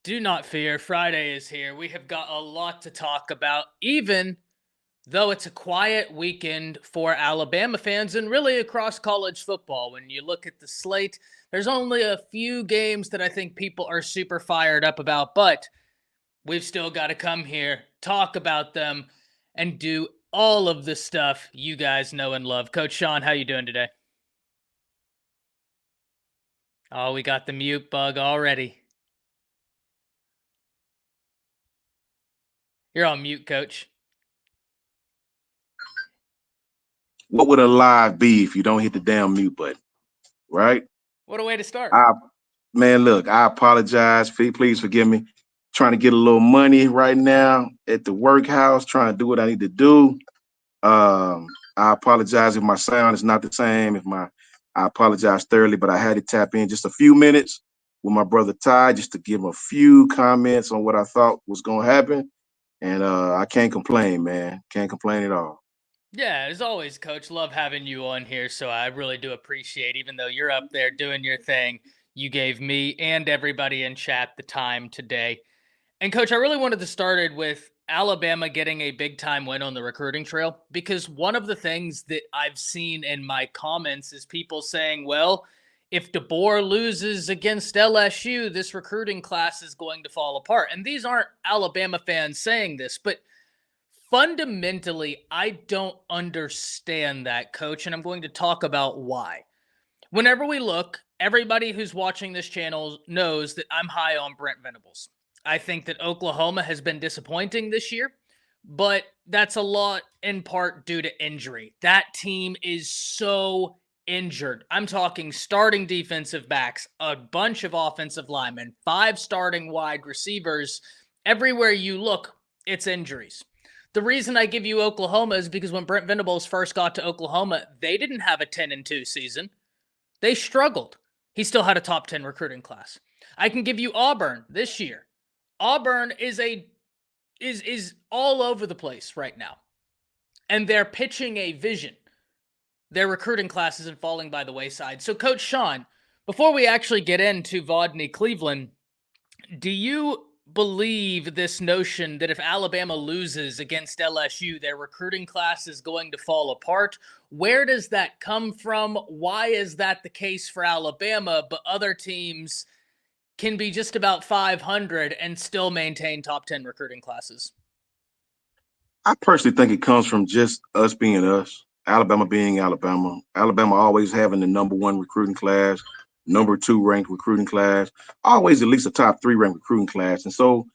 Do not fear, Friday is here. We have got a lot to talk about, even though it's a quiet weekend for Alabama fans and really across college football. When you look at the slate, there's only a few games that I think people are super fired up about, but we've still got to come here, talk about them, and do all of the stuff you guys know and love. Coach Sean, how you doing today? Oh, we got the mute bug already. You're on mute, Coach. What would a live be if you don't hit the damn mute button, right? What a way to start. Man, look, I apologize. Please forgive me. Trying to get a little money right now at the workhouse, trying to do what I need to do. I apologize if my sound is not the same. I apologize thoroughly, but I had to tap in just a few minutes with my brother Ty just to give him a few comments on what I thought was gonna happen. And I can't complain, man. Can't complain at all. Yeah, as always, Coach, love having you on here. So I really do appreciate, even though you're up there doing your thing, you gave me and everybody in chat the time today. And Coach, I really wanted to start it with Alabama getting a big time win on the recruiting trail, because one of the things that I've seen in my comments is people saying, well, if DeBoer loses against LSU, this recruiting class is going to fall apart. And these aren't Alabama fans saying this, but fundamentally, I don't understand that, Coach, and I'm going to talk about why. Whenever we look, everybody who's watching this channel knows that I'm high on Brent Venables. I think that Oklahoma has been disappointing this year, but that's a lot in part due to injury. That team is so injured. I'm talking starting defensive backs, a bunch of offensive linemen, 5 starting wide receivers. Everywhere you look, it's injuries. The reason I give you Oklahoma is because when Brent Venables first got to Oklahoma, they didn't have a 10-2 season. They struggled. He still had a top 10 recruiting class. I can give you Auburn this year. Auburn is all over the place right now. And they're pitching a vision. Their recruiting class isn't falling by the wayside. So, Coach Sean, before we actually get into Vodney Cleveland, do you believe this notion that if Alabama loses against LSU, their recruiting class is going to fall apart? Where does that come from? Why is that the case for Alabama, but other teams can be just about 500 and still maintain top 10 recruiting classes? I personally think it comes from just us being us, Alabama being Alabama, Alabama always having the number one recruiting class, number two ranked recruiting class, always at least a top three ranked recruiting class. And so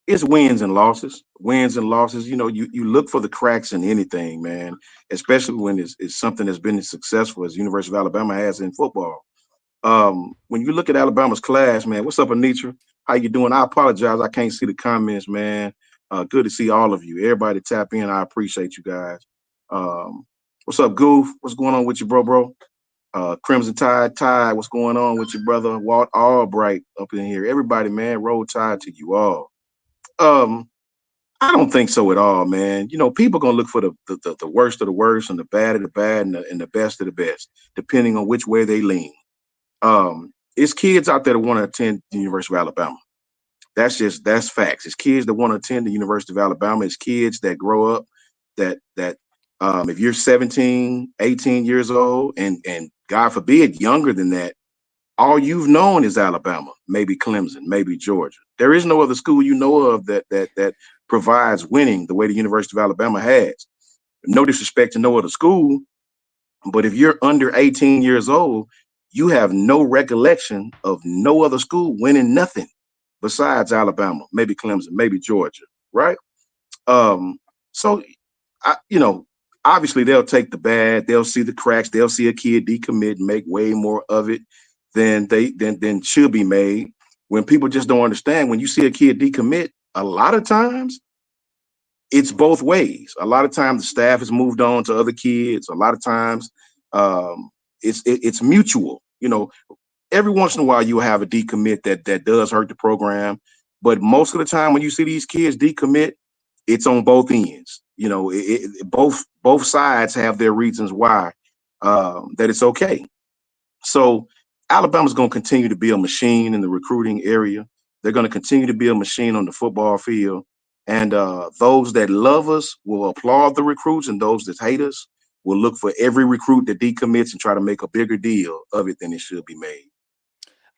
it's wins and losses, wins and losses. You know, you look for the cracks in anything, man, especially when it's something that's been as successful as University of Alabama has in football. When you look at Alabama's class, man, what's up, Anitra? How you doing? I apologize. I can't see the comments, man. Good to see all of you. Everybody tap in. I appreciate you guys. What's up, Goof? What's going on with you, bro? Crimson Tide, what's going on with your brother? Walt Albright up in here. Everybody, man, roll tide to you all. Um, I don't think so at all, man. You know, people gonna look for the worst of the worst and the bad of the bad and the best of the best, depending on which way they lean. It's kids out there that want to attend the University of Alabama. That's facts. It's kids that want to attend the University of Alabama. It's kids that grow up that if you're 17, 18 years old, and God forbid younger than that, all you've known is Alabama, maybe Clemson, maybe Georgia. There is no other school you know of that provides winning the way the University of Alabama has. No disrespect to no other school, but if you're under 18 years old, you have no recollection of no other school winning nothing besides Alabama, maybe Clemson, maybe Georgia, right? So you know, obviously they'll take the bad, they'll see the cracks, they'll see a kid decommit and make way more of it than should be made. When people just don't understand, when you see a kid decommit, a lot of times it's both ways. A lot of times the staff has moved on to other kids. A lot of times it's mutual. You know, every once in a while you'll have a decommit that does hurt the program, but most of the time when you see these kids decommit, it's on both ends. You know, both sides have their reasons why that it's okay. So Alabama's going to continue to be a machine in the recruiting area. They're going to continue to be a machine on the football field. And those that love us will applaud the recruits, and those that hate us will look for every recruit that decommits and try to make a bigger deal of it than it should be made.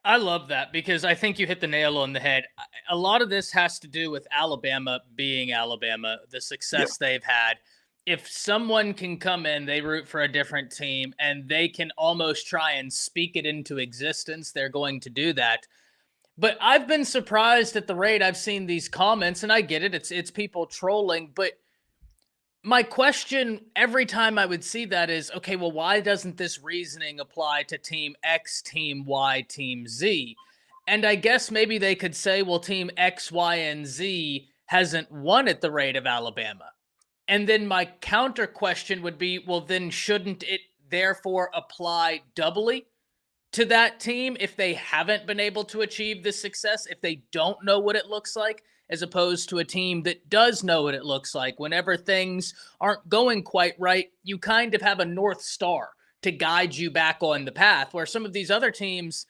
I love that because I think you hit the nail on the head. A lot of this has to do with Alabama being Alabama, the Yeah. success they've had. If someone can come in, they root for a different team, and they can almost try and speak it into existence, they're going to do that. But I've been surprised at the rate I've seen these comments, and I get it. It's people trolling, but my question every time I would see that is, okay, well, why doesn't this reasoning apply to team X, team Y, team Z? And I guess maybe they could say, well, team X, Y, and Z hasn't won at the rate of Alabama. And then my counter question would be, well, then shouldn't it therefore apply doubly to that team if they haven't been able to achieve this success, if they don't know what it looks like, as opposed to a team that does know what it looks like? Whenever things aren't going quite right, you kind of have a North Star to guide you back on the path, where some of these other teams,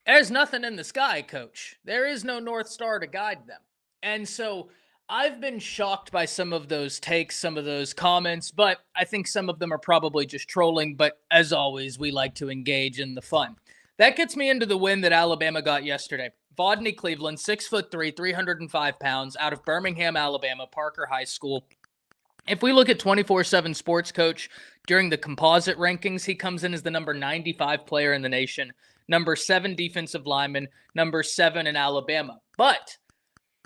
there's nothing in the sky, coach. There is no North Star to guide them. And so I've been shocked by some of those takes, some of those comments, but I think some of them are probably just trolling. But as always, we like to engage in the fun. That gets me into the win that Alabama got yesterday. Vodney Cleveland, 6'3", 305 pounds, out of Birmingham, Alabama, Parker High School. If we look at 24/7 Sports Coach during the composite rankings, he comes in as the number 95 player in the nation, number 7 defensive lineman, number 7 in Alabama. But,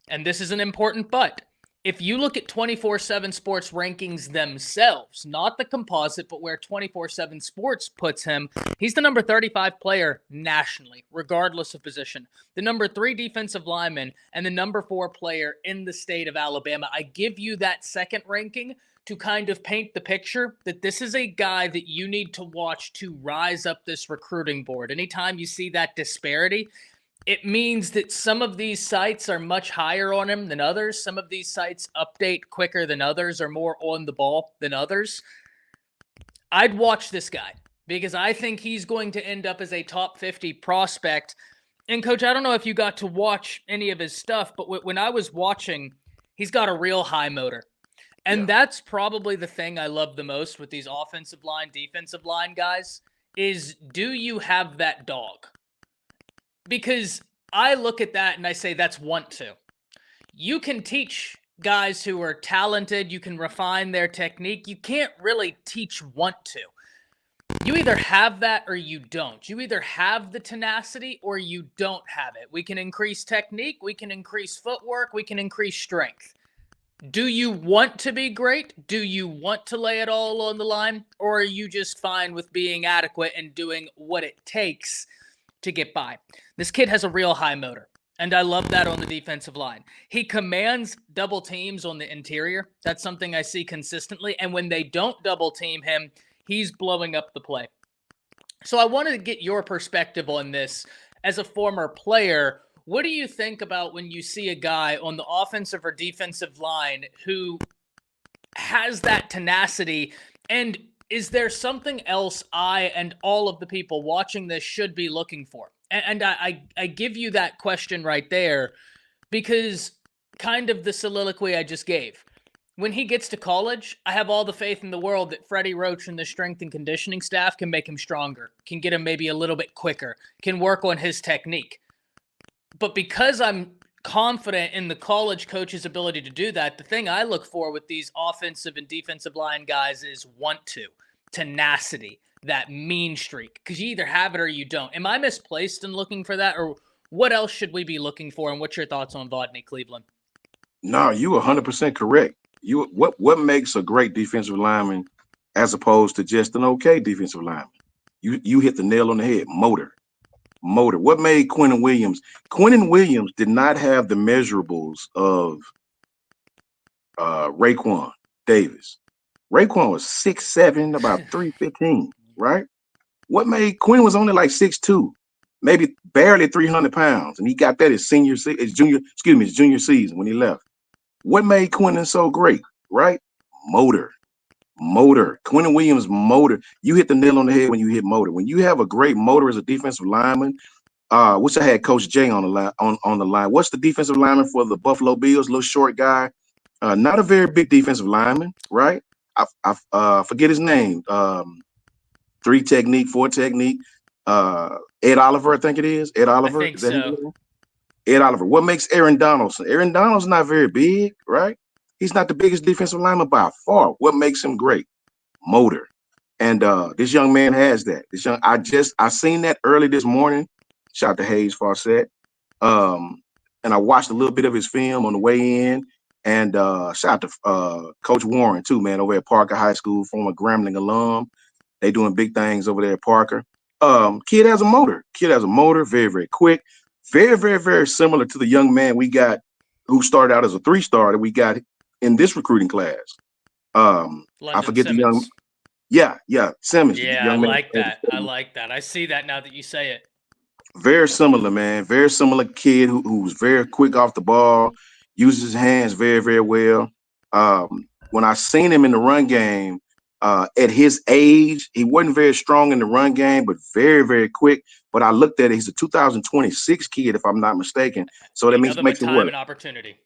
and this is an important but, if you look at 24/7 Sports rankings themselves, not the composite, but where 24/7 Sports puts him, he's the number 35 player nationally, regardless of position. The number 3 defensive lineman and the number 4 player in the state of Alabama. I give you that second ranking to kind of paint the picture that this is a guy that you need to watch to rise up this recruiting board. Anytime you see that disparity, it means that some of these sites are much higher on him than others. Some of these sites update quicker than others, are more on the ball than others. I'd watch this guy because I think he's going to end up as a top 50 prospect. And Coach, I don't know if you got to watch any of his stuff, but when I was watching, he's got a real high motor. And that's probably the thing I love the most with these offensive line, defensive line guys is, do you have that dog? Because I look at that and I say that's want to. You can teach guys who are talented. You can refine their technique. You can't really teach want to. You either have that or you don't. You either have the tenacity or you don't have it. We can increase technique. We can increase footwork. We can increase strength. Do you want to be great? Do you want to lay it all on the line? Or are you just fine with being adequate and doing what it takes to get by? This kid has a real high motor, and I love that on the defensive line. He commands double teams on the interior. That's something I see consistently, and when they don't double team him, he's blowing up the play. So I wanted to get your perspective on this as a former player. What do you think about when you see a guy on the offensive or defensive line who has that tenacity? And is there something else I and all of the people watching this should be looking for? And I give you that question right there because kind of the soliloquy I just gave. When he gets to college, I have all the faith in the world that Freddie Roach and the strength and conditioning staff can make him stronger, can get him maybe a little bit quicker, can work on his technique. But because I'm confident in the college coach's ability to do that, the thing I look for with these offensive and defensive line guys is want to, tenacity, that mean streak. Because you either have it or you don't. Am I misplaced in looking for that? Or what else should we be looking for? And what's your thoughts on Vodney Cleveland? No, you 100% correct. What makes a great defensive lineman as opposed to just an okay defensive lineman? You hit the nail on the head. Motor. What made Quinnen Williams? Quinnen Williams did not have the measurables of Raekwon Davis. Raekwon was 6'7", about 315, right? What made Quinn was only like 6'2", maybe barely 300 pounds, and he got that his junior season when he left. What made Quinnen so great, right? Motor. Quinnen Williams' motor. You hit the nail on the head when you hit motor. When you have a great motor as a defensive lineman, Wish I had Coach Jay on the line. On the line. What's the defensive lineman for the Buffalo Bills? Little short guy, not a very big defensive lineman, right? I forget his name. 3 technique, 4 technique. Ed Oliver, I think it is. Ed I Oliver, think is that his so. name? Ed Oliver. What makes Aaron Donaldson? Aaron Donald's not very big, right? He's not the biggest defensive lineman by far. What makes him great? Motor. And this young man has that. I seen that early this morning. Shout out to Hayes Fawcett. And I watched a little bit of his film on the way in. And shout out to Coach Warren too, man, over at Parker High School, former Grambling alum. They doing big things over there at Parker. Kid has a motor. Kid has a motor, very, very quick. Very, very, very similar to the young man we got who started out as a 3-star that we got in this recruiting class. I London forget the young. Simmons. Yeah, Simmons, the Yeah, I young man. like that. I like that. I see that now that you say it. Very similar, man. Very similar kid who's very quick off the ball, uses his hands very, very well. When I seen him in the run game, at his age, he wasn't very strong in the run game, but very, very quick. But I looked at it, he's a 2026 kid, if I'm not mistaken. So that Ain't means nothing makes but him time what? and opportunity.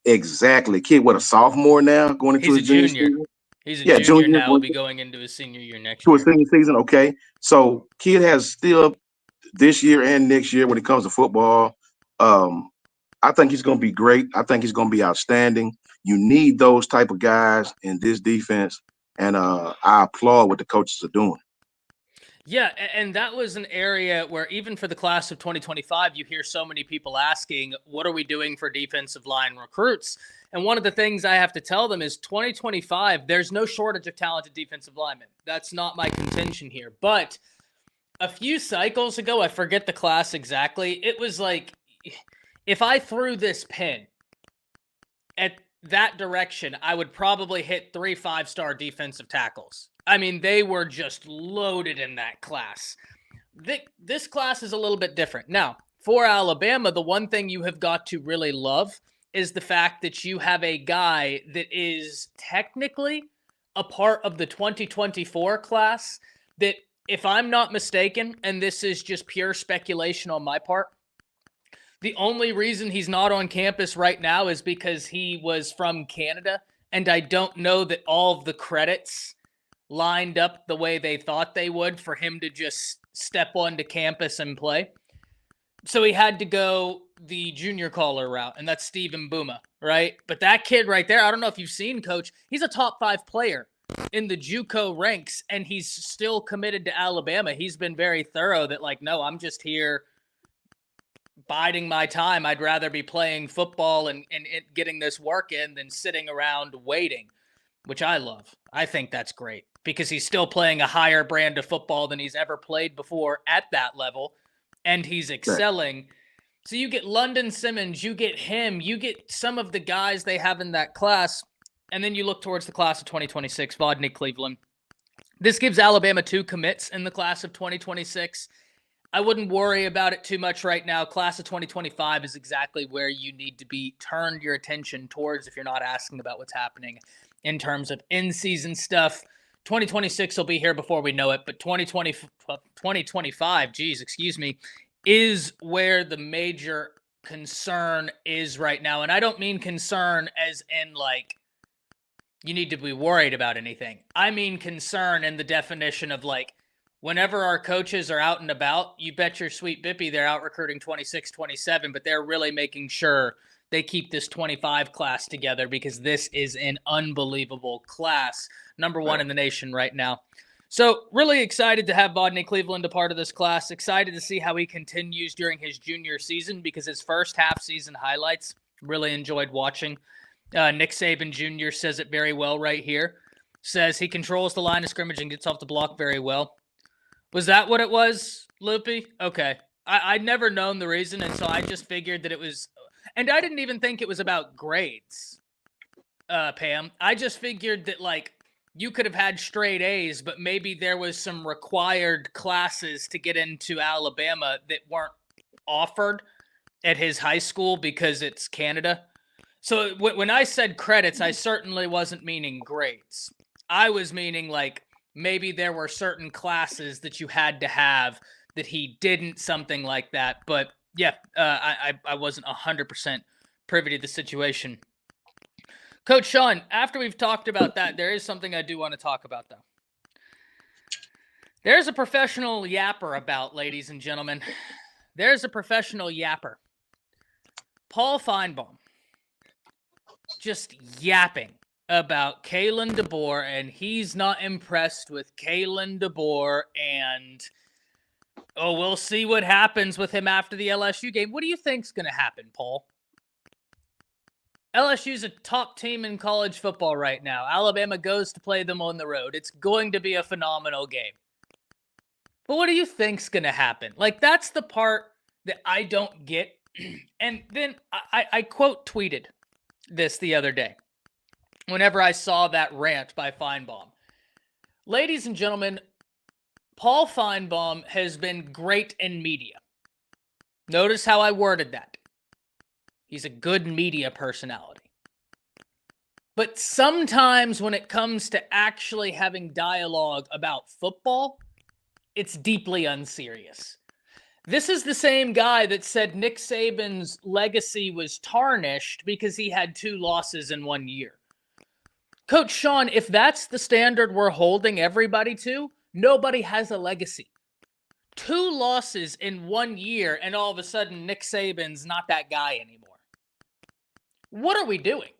Exactly. Kid, what, a sophomore now, going into He's a his junior junior. season? He's a Yeah, junior junior, now. Will going be going into his senior year next to his year. senior season. Okay. So kid has still this year and next year when it comes to football. I think he's going to be great. I think he's going to be outstanding. You need those type of guys in this defense, and I applaud what the coaches are doing. Yeah, and that was an area where even for the class of 2025, you hear so many people asking, what are we doing for defensive line recruits? And one of the things I have to tell them is 2025, there's no shortage of talented defensive linemen. That's not my contention here. But a few cycles ago, I forget the class exactly, it was like, if I threw this pin at that direction, I would probably hit 3 5-star defensive tackles. I mean, they were just loaded in that class. This class is a little bit different. Now, for Alabama, the one thing you have got to really love is the fact that you have a guy that is technically a part of the 2024 class that, if I'm not mistaken, and this is just pure speculation on my part, the only reason he's not on campus right now is because he was from Canada, and I don't know that all of the credits lined up the way they thought they would for him to just step onto campus and play. So he had to go the junior caller route, and that's Stephen Booma, right? But that kid right there, I don't know if you've seen, Coach, he's a top 5 player in the JUCO ranks, and he's still committed to Alabama. He's been very thorough that, like, no, I'm just here biding my time. I'd rather be playing football and getting this work in than sitting around waiting, which I love. I think that's great because he's still playing a higher brand of football than he's ever played before at that level, and he's excelling. So you get London Simmons, you get him, you get some of the guys they have in that class, and then you look towards the class of 2026, Vodney Cleveland. This gives Alabama 2 commits in the class of 2026. I wouldn't worry about it too much right now. Class of 2025 is exactly where you need to be turned your attention towards if you're not asking about what's happening in terms of in-season stuff. 2026 will be here before we know it, but 2025, is where the major concern is right now. And I don't mean concern as in like you need to be worried about anything. I mean concern in the definition of like, whenever our coaches are out and about, you bet your sweet bippy they're out recruiting 26, 27, but they're really making sure they keep this 25 class together because this is an unbelievable class, number 1 in the nation right now. So really excited to have Vodney Cleveland a part of this class. Excited to see how he continues during his junior season because his first half season highlights, really enjoyed watching. Nick Saban Jr. says it very well right here. Says he controls the line of scrimmage and gets off the block very well. Was that what it was, Loopy? Okay. I'd never known the reason, and so I just figured that it was – and I didn't even think it was about grades, Pam. I just figured that, like, you could have had straight A's, but maybe there was some required classes to get into Alabama that weren't offered at his high school because it's Canada. So when I said credits, I certainly wasn't meaning grades. I was meaning, like, maybe there were certain classes that you had to have that he didn't, something like that. But yeah, I wasn't 100% privy to the situation. Coach Sean, after we've talked about that, there is something I do want to talk about, though. There's a professional yapper about, ladies and gentlemen. There's a professional yapper. Paul Finebaum. Just yapping about Kalen DeBoer, and he's not impressed with Kalen DeBoer, and we'll see what happens with him after the LSU game. What do you think's going to happen, Paul? LSU's a top team in college football right now. Alabama goes to play them on the road. It's going to be a phenomenal game. But what do you think's going to happen? Like, that's the part that I don't get. And then I quote tweeted this the other day whenever I saw that rant by Finebaum. Ladies and gentlemen, Paul Finebaum has been great in media. Notice how I worded that. He's a good media personality. But sometimes when it comes to actually having dialogue about football, it's deeply unserious. This is the same guy that said Nick Saban's legacy was tarnished because he had 2 losses in 1 year. Coach Sean, if that's the standard we're holding everybody to, nobody has a legacy. 2 losses in 1 year, and all of a sudden Nick Saban's not that guy anymore. What are we doing?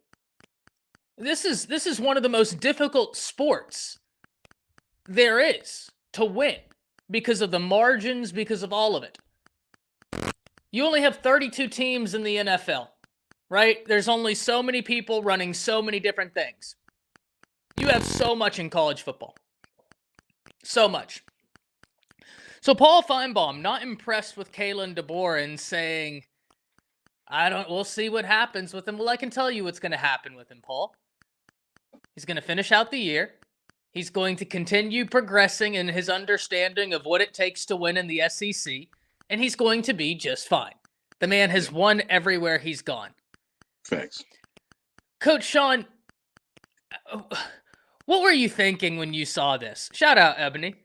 This is one of the most difficult sports there is to win because of the margins, because of all of it. You only have 32 teams in the NFL, right? There's only so many people running so many different things. You have so much in college football. So much. So Paul Finebaum, not impressed with Kalen DeBoer and saying, we'll see what happens with him. Well, I can tell you what's going to happen with him, Paul. He's going to finish out the year. He's going to continue progressing in his understanding of what it takes to win in the SEC, and he's going to be just fine. The man has won everywhere he's gone. Facts. Coach Sean, what were you thinking when you saw this? Shout out, Ebony.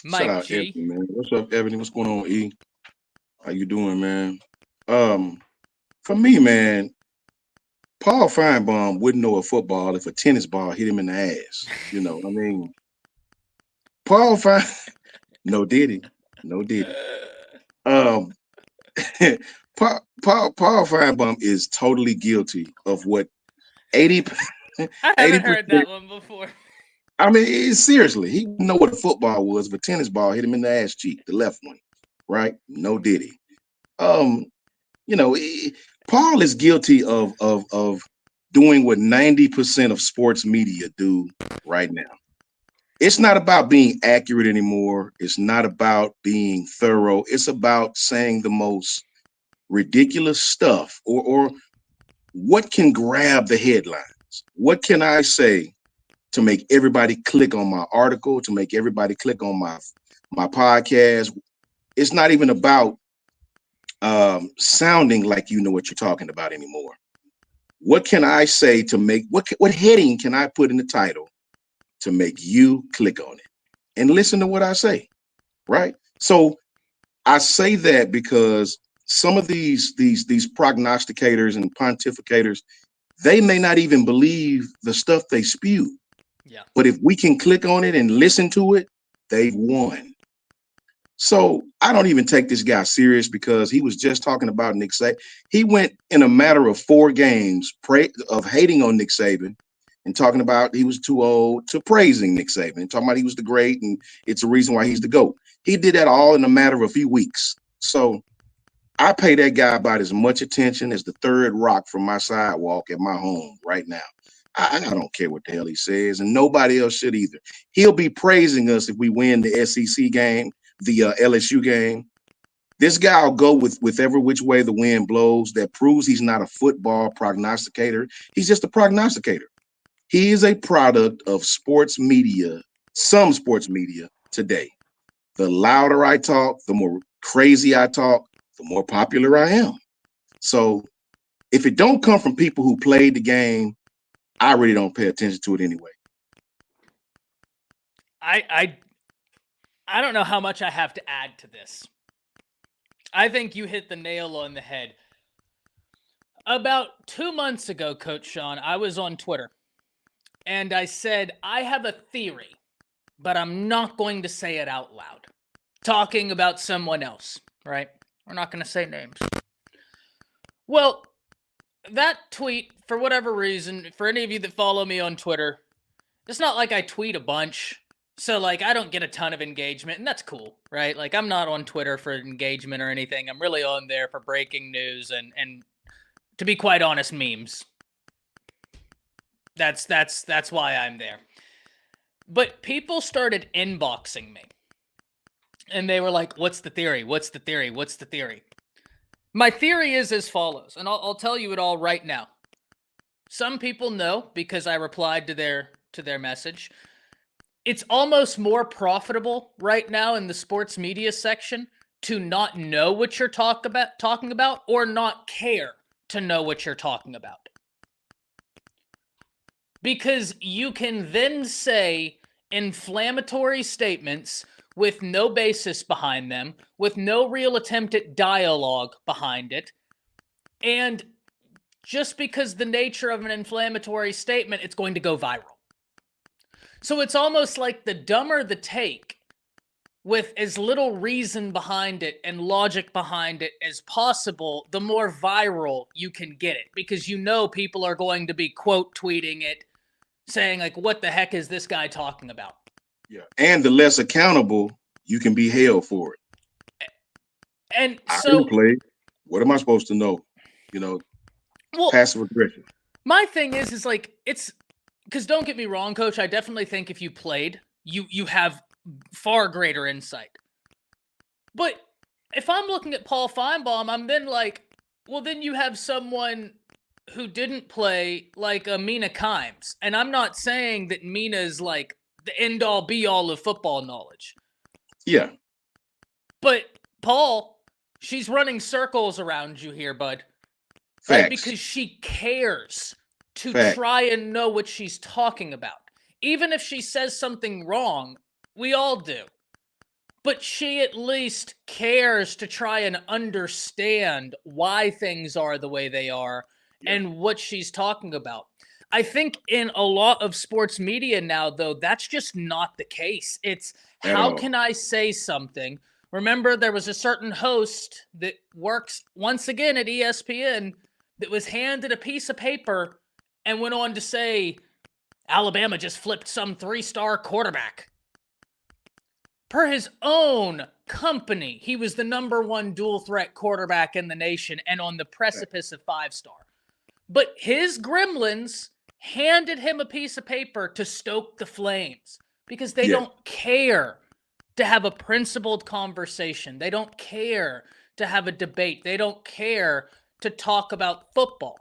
Mike Shout out, G. Ebony, man. What's up, Ebony? What's going on, E? How you doing, man? For me, man, Paul Finebaum wouldn't know a football if a tennis ball hit him in the ass. You know, I mean, Paul Fine, no diddy. Paul Finebaum is totally guilty of what 80. I haven't heard that one before. I mean, seriously, he didn't know what a football was if a tennis ball hit him in the ass cheek, the left one, right? No diddy. You know, Paul is guilty of doing what 90% of sports media do right now. It's not about being accurate anymore. It's not about being thorough. It's about saying the most ridiculous stuff or what can grab the headlines. What can I say to make everybody click on my article, to make everybody click on my podcast? It's not even about sounding like you know what you're talking about anymore. What can I say to make what heading can I put in the title to make you click on it and listen to what I say, right? So I say that because some of these prognosticators and pontificators, they may not even believe the stuff they spew. Yeah. But if we can click on it and listen to it, they've won. So I don't even take this guy serious because he was just talking about Nick Saban. He went in a matter of 4 games of hating on Nick Saban and talking about he was too old to praising Nick Saban and talking about he was the great and it's the reason why he's the GOAT. He did that all in a matter of a few weeks. So I pay that guy about as much attention as the third rock from my sidewalk at my home right now. I don't care what the hell he says, and nobody else should either. He'll be praising us if we win the SEC game, the LSU game. This guy will go with every which way the wind blows. That proves he's not a football prognosticator. He's just a prognosticator. He is a product of sports media, some sports media today. The louder I talk, the more crazy I talk, the more popular I am. So if it don't come from people who played the game, I really don't pay attention to it anyway. I don't know how much I have to add to this. I think you hit the nail on the head. About 2 months ago, Coach Sean, I was on Twitter and I said, I have a theory, but I'm not going to say it out loud. Talking about someone else, right? We're not going to say names. Well, that tweet, for whatever reason, for any of you that follow me on Twitter, it's not like I tweet a bunch. So, like, I don't get a ton of engagement, and that's cool, right? Like, I'm not on Twitter for engagement or anything. I'm really on there for breaking news and to be quite honest, memes. That's why I'm there. But people started inboxing me. And they were like, what's the theory? What's the theory? What's the theory? My theory is as follows, and I'll tell you it all right now. Some people know because I replied to their message. It's almost more profitable right now in the sports media section to not know what you're talking about or not care to know what you're talking about. Because you can then say inflammatory statements with no basis behind them, with no real attempt at dialogue behind it. And just because the nature of an inflammatory statement, it's going to go viral. So it's almost like the dumber the take, with as little reason behind it and logic behind it as possible, the more viral you can get it. Because you know people are going to be quote tweeting it, saying like, what the heck is this guy talking about? Yeah. And the less accountable you can be held for it. And so, what am I supposed to know? Passive aggression. My thing is like, it's because don't get me wrong, Coach. I definitely think if you played, you have far greater insight. But if I'm looking at Paul Finebaum, I'm then like, well, then you have someone who didn't play like a Mina Kimes. And I'm not saying that Mina is like the end all be all of football knowledge. Yeah. But Paul, she's running circles around you here, bud. Facts. Right? Because she cares to Facts. try and know what she's talking about. Even if she says something wrong, we all do. But she at least cares to try and understand why things are the way they are and what she's talking about. I think in a lot of sports media now, though, that's just not the case. It's how can I say something? Remember, there was a certain host that works once again at ESPN that was handed a piece of paper and went on to say, Alabama just flipped some 3-star quarterback. Per his own company, he was the #1 dual threat quarterback in the nation and on the precipice of 5-star. But his gremlins handed him a piece of paper to stoke the flames because they don't care to have a principled conversation. They don't care to have a debate. They don't care to talk about football.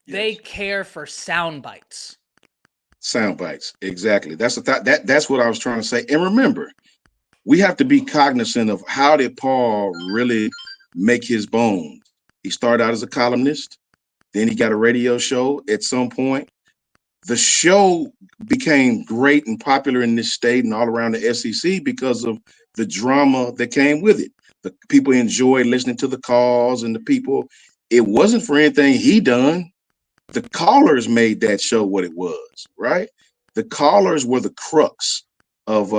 They care for sound bites. Sound bites, exactly. That's that's what I was trying to say. And remember, we have to be cognizant of how did Paul really make his bones. He started out as a columnist, then he got a radio show at some point. The show became great and popular in this state and all around the SEC because of the drama that came with it. The people enjoyed listening to the calls and the people. It wasn't for anything he done. The callers made that show what it was, right? The callers were the crux of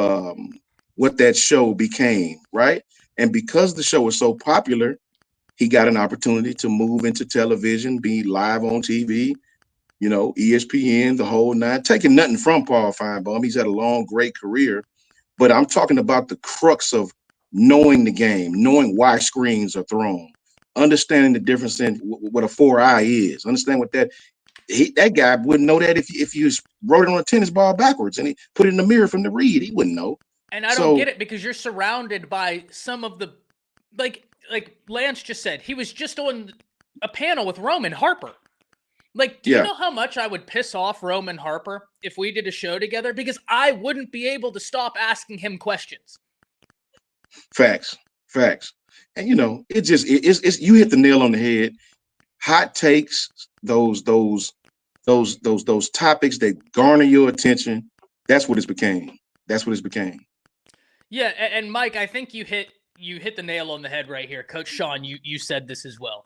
what that show became, right? And because the show was so popular, he got an opportunity to move into television, be live on TV, ESPN, the whole nine. Taking nothing from Paul Finebaum. He's had a long, great career. But I'm talking about the crux of knowing the game, knowing why screens are thrown, understanding the difference in what a 4-eye is. Understand what that guy wouldn't know that if you wrote it on a tennis ball backwards and he put it in the mirror from the read, he wouldn't know. And I don't get it because you're surrounded by some of the like Lance just said, he was just on a panel with Roman Harper. Like, do you know how much I would piss off Roman Harper if we did a show together? Because I wouldn't be able to stop asking him questions. Facts. And it's you hit the nail on the head. Hot takes, those topics that garner your attention. That's what it's became. Yeah, and Mike, I think you hit the nail on the head right here. Coach Sean, you said this as well.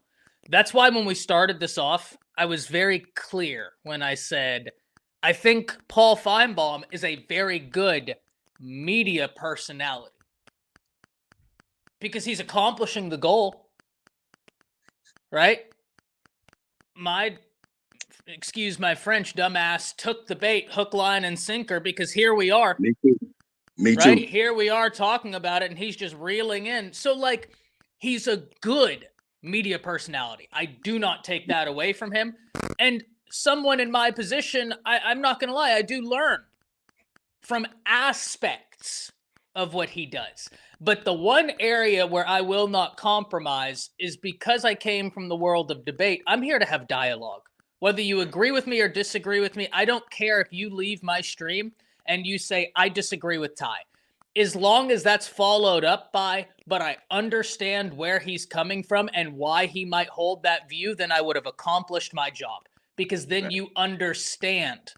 That's why when we started this off, I was very clear when I said I think Paul Finebaum is a very good media personality because he's accomplishing the goal, right? Excuse my French, dumbass took the bait, hook, line, and sinker because here we are. Me too. Me Right? too. Here we are talking about it, and he's just reeling in. So, like, he's a good media personality. I do not take that away from him. And someone in my position, I'm not going to lie, I do learn from aspects of what he does. But the one area where I will not compromise is because I came from the world of debate, I'm here to have dialogue. Whether you agree with me or disagree with me, I don't care if you leave my stream and you say, I disagree with Ty. As long as that's followed up by, but I understand where he's coming from and why he might hold that view, then I would have accomplished my job. Because then you understand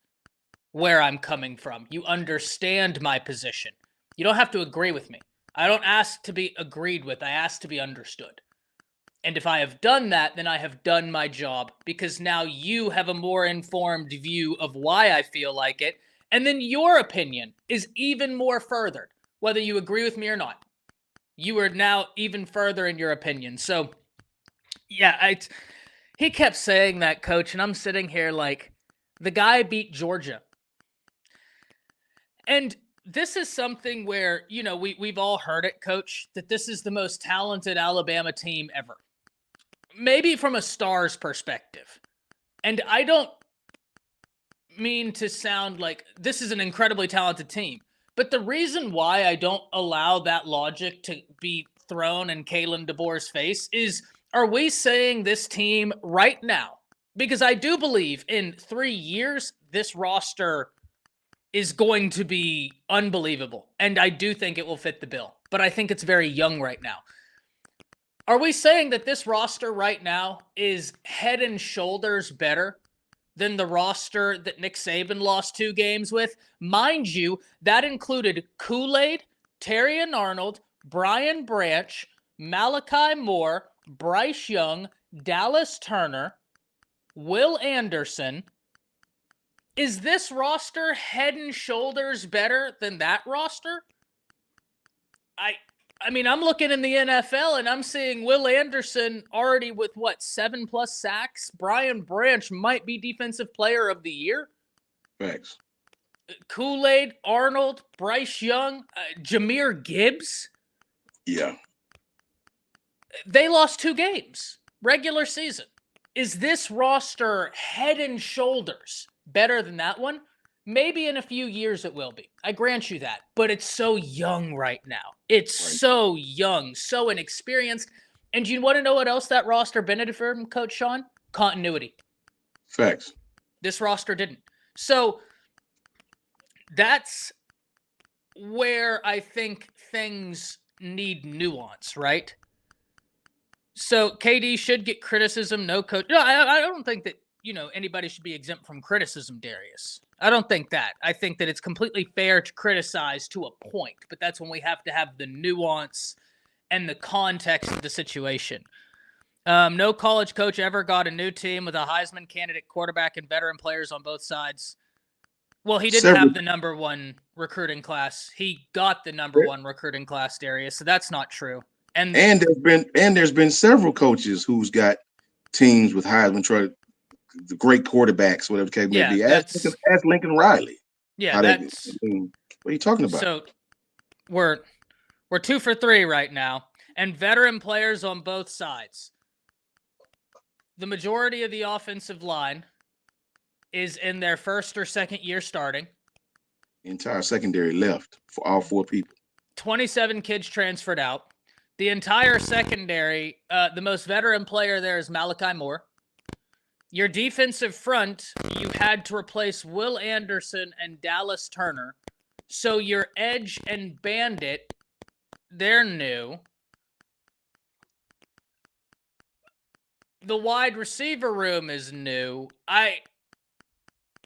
where I'm coming from. You understand my position. You don't have to agree with me. I don't ask to be agreed with. I ask to be understood. And if I have done that, then I have done my job because now you have a more informed view of why I feel like it. And then your opinion is even more furthered, whether you agree with me or not. You are now even further in your opinion. So, yeah, he kept saying that, Coach, and I'm sitting here like, the guy beat Georgia. And this is something where, you know, we've all heard it, Coach, that this is the most talented Alabama team ever. Maybe from a Stars perspective. And I don't mean to sound like this is an incredibly talented team. But the reason why I don't allow that logic to be thrown in Kalen DeBoer's face is, are we saying this team right now? Because I do believe in 3 years, this roster is going to be unbelievable. And I do think it will fit the bill. But I think it's very young right now. Are we saying that this roster right now is head and shoulders better than the roster that Nick Saban lost 2 games with? Mind you, that included Kool-Aid, Terrion Arnold, Brian Branch, Malachi Moore, Bryce Young, Dallas Turner, Will Anderson. Is this roster head and shoulders better than that roster? I mean, I'm looking in the NFL and I'm seeing Will Anderson already with 7+ sacks. Brian Branch might be Defensive Player of the Year. Facts. Kool-Aid, Arnold, Bryce Young, Jahmyr Gibbs. Yeah. They lost 2 games, regular season. Is this roster head and shoulders better than that one? Maybe in a few years it will be. I grant you that. But it's so young right now. It's so young, so inexperienced. And you want to know what else that roster benefited from, Coach Sean? Continuity. Facts. This roster didn't. So that's where I think things need nuance, right? So KD should get criticism. No coach. No, I don't think that, you know, anybody should be exempt from criticism, Darius. I don't think that. I think that it's completely fair to criticize to a point, but that's when we have to have the nuance and the context of the situation. No college coach ever got a new team with a Heisman candidate quarterback and veteran players on both sides. Well, he didn't have the number 1 recruiting class. He got the number 1 recruiting class, Darius. So that's not true. And there's been several coaches who's got teams with Heisman Trophy, the great quarterbacks, whatever the case may be. Ask Lincoln Riley. Yeah, what are you talking about? So we're 2 for 3 right now, and veteran players on both sides. The majority of the offensive line is in their first or second year starting. The entire secondary left for all 4 people. 27 kids transferred out. The entire secondary, the most veteran player there is Malachi Moore. Your defensive front, you had to replace Will Anderson and Dallas Turner. So your edge and bandit, they're new. The wide receiver room is new.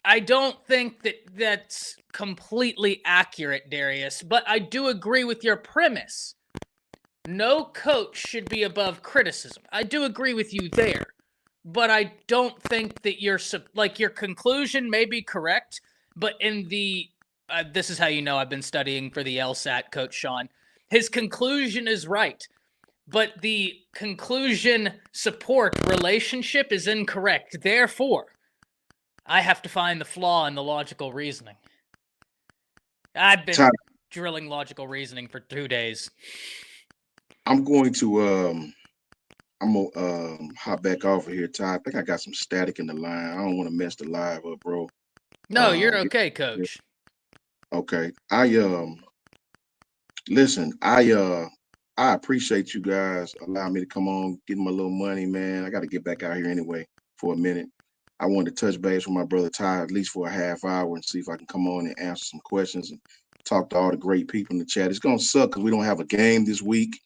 I don't think that that's completely accurate, Darius, but I do agree with your premise. No coach should be above criticism. I do agree with you there, but I don't think that your conclusion may be correct, but in the this is how you know I've been studying for the LSAT, Coach Sean. His conclusion is right, but the conclusion support relationship is incorrect. Therefore, I have to find the flaw in the logical reasoning. I've been drilling logical reasoning for 2 days. I'm going to hop back off of here, Ty. I think I got some static in the line. I don't want to mess the live up, bro. No, you're okay, Coach. Okay. Listen, I appreciate you guys allowing me to come on, get my little money, man. I got to get back out here anyway for a minute. I wanted to touch base with my brother Ty at least for a half hour and see if I can come on and answer some questions and talk to all the great people in the chat. It's gonna suck because we don't have a game this week.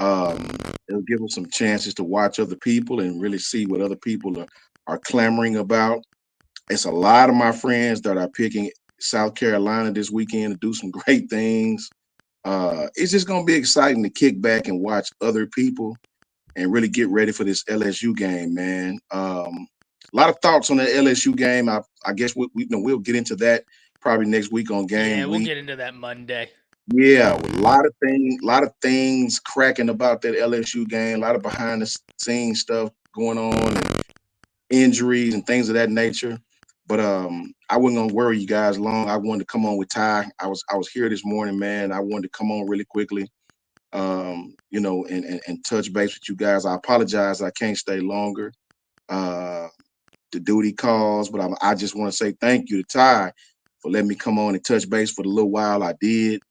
It'll give us some chances to watch other people and really see what other people are clamoring about. It's a lot of my friends that are picking South Carolina this weekend to do some great things. It's just gonna be exciting to kick back and watch other people and really get ready for this LSU game, man. A lot of thoughts on the LSU game. I guess we'll get into that probably next week on game week. We'll get into that Monday. Yeah, a lot of things cracking about that LSU game. A lot of behind the scenes stuff going on, and injuries and things of that nature. But I wasn't gonna worry you guys long. I wanted to come on with Ty. I was here this morning, man. I wanted to come on really quickly, and touch base with you guys. I apologize. I can't stay longer. The duty calls, but I just want to say thank you to Ty for letting me come on and touch base for the little while I did.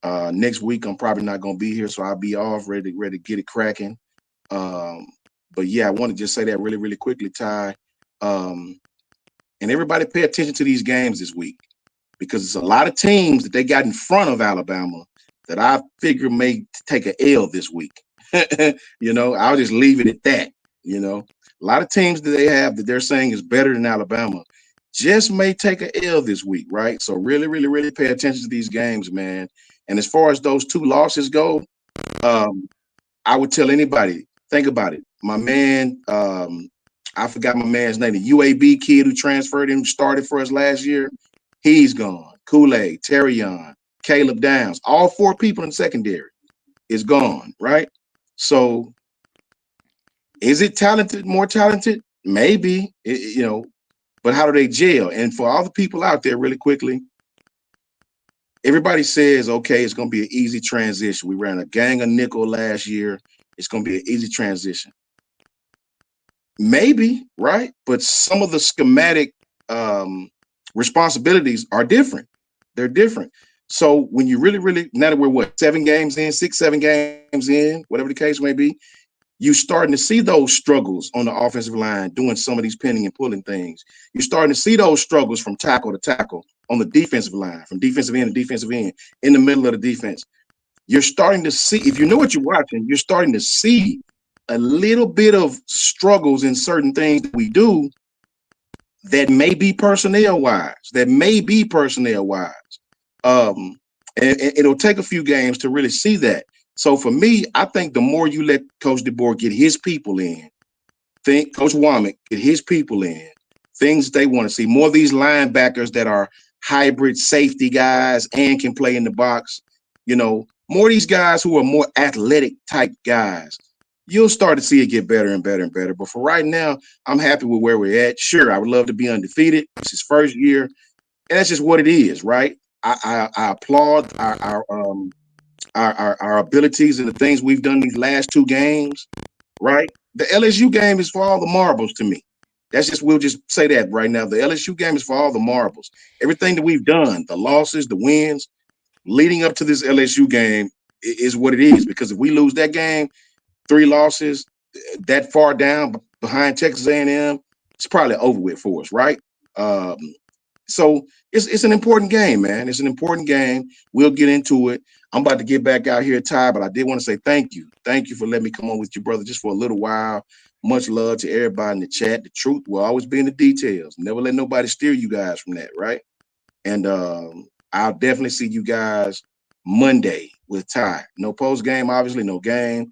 Next week I'm probably not gonna be here, so I'll be off, ready to get it cracking. But yeah, I want to just say that really, really quickly, Ty. And everybody pay attention to these games this week because it's a lot of teams that they got in front of Alabama that I figure may take an L this week. I'll just leave it at that. A lot of teams that they have that they're saying is better than Alabama just may take an L this week, right? So really, really, really pay attention to these games, man. And as far as those 2 losses go, I would tell anybody, think about it. My man, I forgot my man's name, the UAB kid who transferred and started for us last year. He's gone. Kool-Aid, Terrion, Caleb Downs, all 4 people in secondary is gone, right? So is it talented, more talented? Maybe, but how do they gel? And for all the people out there, really quickly, everybody says, okay, it's going to be an easy transition. We ran a gang of nickel last year. It's going to be an easy transition. Maybe, right? But some of the schematic responsibilities are different. They're different. So when you really, really, now that we're 7 games in, 6, 7 games in, whatever the case may be, you're starting to see those struggles on the offensive line doing some of these pinning and pulling things. You're starting to see those struggles from tackle to tackle on the defensive line, from defensive end to defensive end, in the middle of the defense. You're starting to see, if you know what you're watching, you're starting to see a little bit of struggles in certain things that we do that may be personnel-wise, and it'll take a few games to really see that. So for me, I think the more you let Coach DeBoer get his people in, Coach Womack get his people in, things they want to see, more of these linebackers that are hybrid safety guys and can play in the box, more of these guys who are more athletic type guys, you'll start to see it get better and better and better. But for right now, I'm happy with where we're at. Sure, I would love to be undefeated. It's his first year, and that's just what it is, right? I applaud our abilities and the things we've done these last 2 games, right? The LSU game is for all the marbles to me. We'll just say that right now. The LSU game is for all the marbles. Everything that we've done, the losses, the wins, leading up to this LSU game is what it is. Because if we lose that game, 3 losses, that far down behind Texas A&M, it's probably over with for us, right? So it's an important game, man. It's an important game. We'll get into it. I'm about to get back out here, Ty, but I did want to say thank you. Thank you for letting me come on with you, brother, just for a little while. Much love to everybody in the chat. The truth will always be in the details. Never let nobody steer you guys from that, right? And I'll definitely see you guys Monday with Ty. No post game, obviously, no game.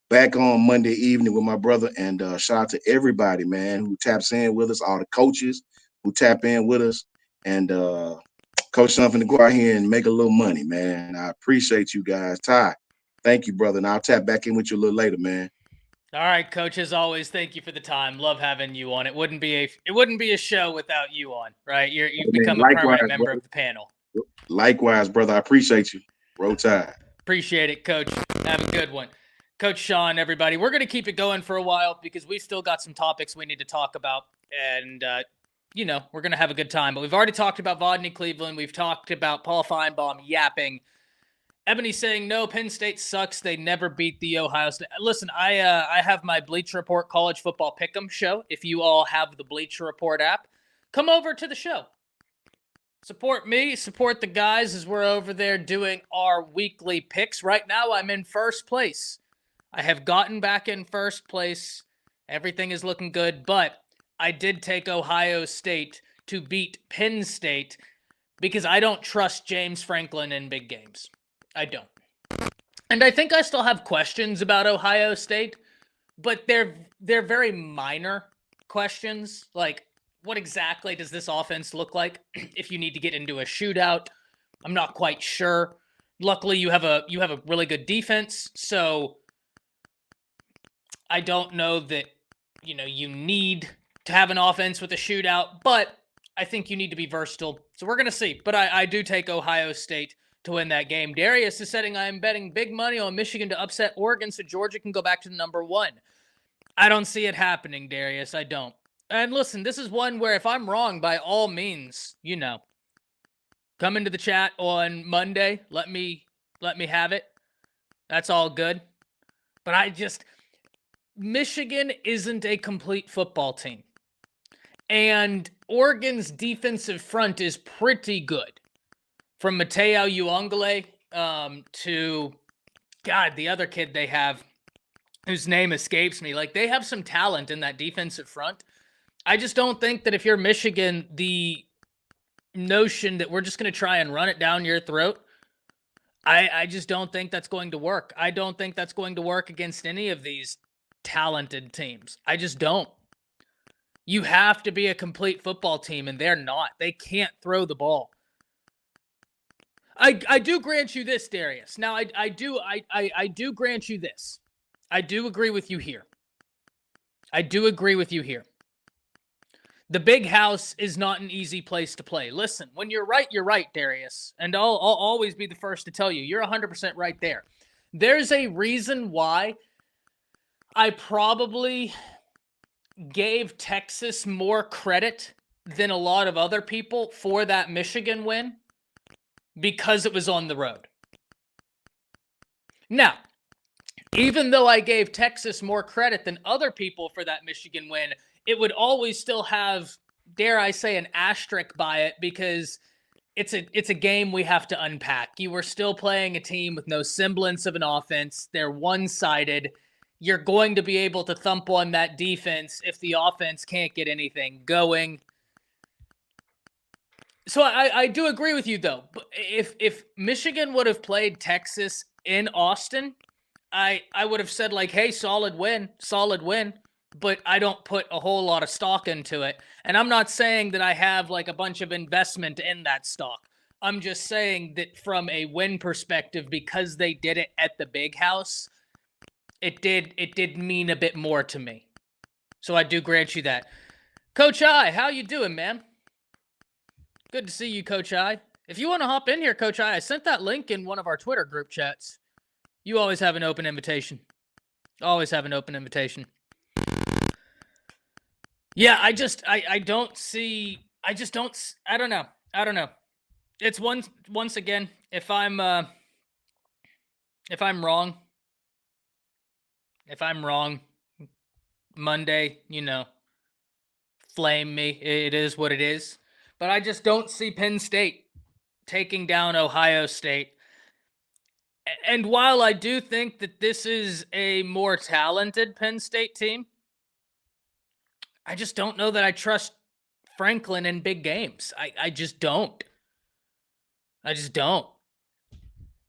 Back on Monday evening with my brother. And shout out to everybody, man, who taps in with us, all the coaches who tap in with us. And Coach, something to go out here and make a little money, man. I appreciate you guys. Ty, thank you, brother. And I'll tap back in with you a little later, man. All right, Coach. As always, thank you for the time. Love having you on. It wouldn't be a show without you on, right? You've become a permanent member of the panel. Likewise, brother. I appreciate you. Roll Tide. Appreciate it, Coach. Have a good one. Coach Sean, everybody. We're going to keep it going for a while because we've still got some topics we need to talk about. And, we're going to have a good time. But we've already talked about Vodney Cleveland. We've talked about Paul Finebaum yapping. Ebony saying, no, Penn State sucks. They never beat the Ohio State. Listen, I have my Bleacher Report college football pick'em show. If you all have the Bleacher Report app, come over to the show. Support me, support the guys as we're over there doing our weekly picks. Right now, I'm in first place. I have gotten back in first place. Everything is looking good, but I did take Ohio State to beat Penn State because I don't trust James Franklin in big games. I don't. And I think I still have questions about Ohio State, but they're very minor questions. Like, what exactly does this offense look like if you need to get into a shootout? I'm not quite sure. Luckily, you have a really good defense, so I don't know that you need to have an offense with a shootout, but I think you need to be versatile. So we're going to see. But I do take Ohio State to win that game. Darius is saying I'm betting big money on Michigan to upset Oregon so Georgia can go back to the number one. I don't see it happening, Darius. I don't. And listen, this is one where if I'm wrong, by all means, come into the chat on Monday. Let me have it. That's all good. But Michigan isn't a complete football team. And Oregon's defensive front is pretty good. From Mateo Uongale to, the other kid they have, whose name escapes me. Like, they have some talent in that defensive front. I just don't think that if you're Michigan, the notion that we're just going to try and run it down your throat, I just don't think that's going to work. I don't think that's going to work against any of these talented teams. I just don't. You have to be a complete football team, and they're not. They can't throw the ball. I do grant you this, Darius. Now, I do grant you this. I do agree with you here. The big house is not an easy place to play. Listen, when you're right, Darius. And I'll always be the first to tell you, you're 100% right there. There's a reason why I probably gave Texas more credit than a lot of other people for that Michigan win because it was on the road. Now, even though I gave Texas more credit than other people for that Michigan win, it would always still have, dare I say, an asterisk by it because it's a game we have to unpack. You were still playing a team with no semblance of an offense. They're one-sided. You're going to be able to thump on that defense if the offense can't get anything going. So I do agree with you, though. If Michigan would have played Texas in Austin, I would have said, like, hey, solid win. But I don't put a whole lot of stock into it. And I'm not saying that I have, like, a bunch of investment in that stock. I'm just saying that from a win perspective, because they did it at the big house, it did mean a bit more to me. So I do grant you that. Coach I, how you doing, man? Good to see you, Coach I. If you want to hop in here, Coach I sent that link in one of our Twitter group chats. You always have an open invitation. Always have an open invitation. Yeah, I don't know. It's once again, if I'm wrong, Monday, flame me. It is what it is. But I just don't see Penn State taking down Ohio State. And while I do think that this is a more talented Penn State team, I just don't know that I trust Franklin in big games. I just don't. I just don't.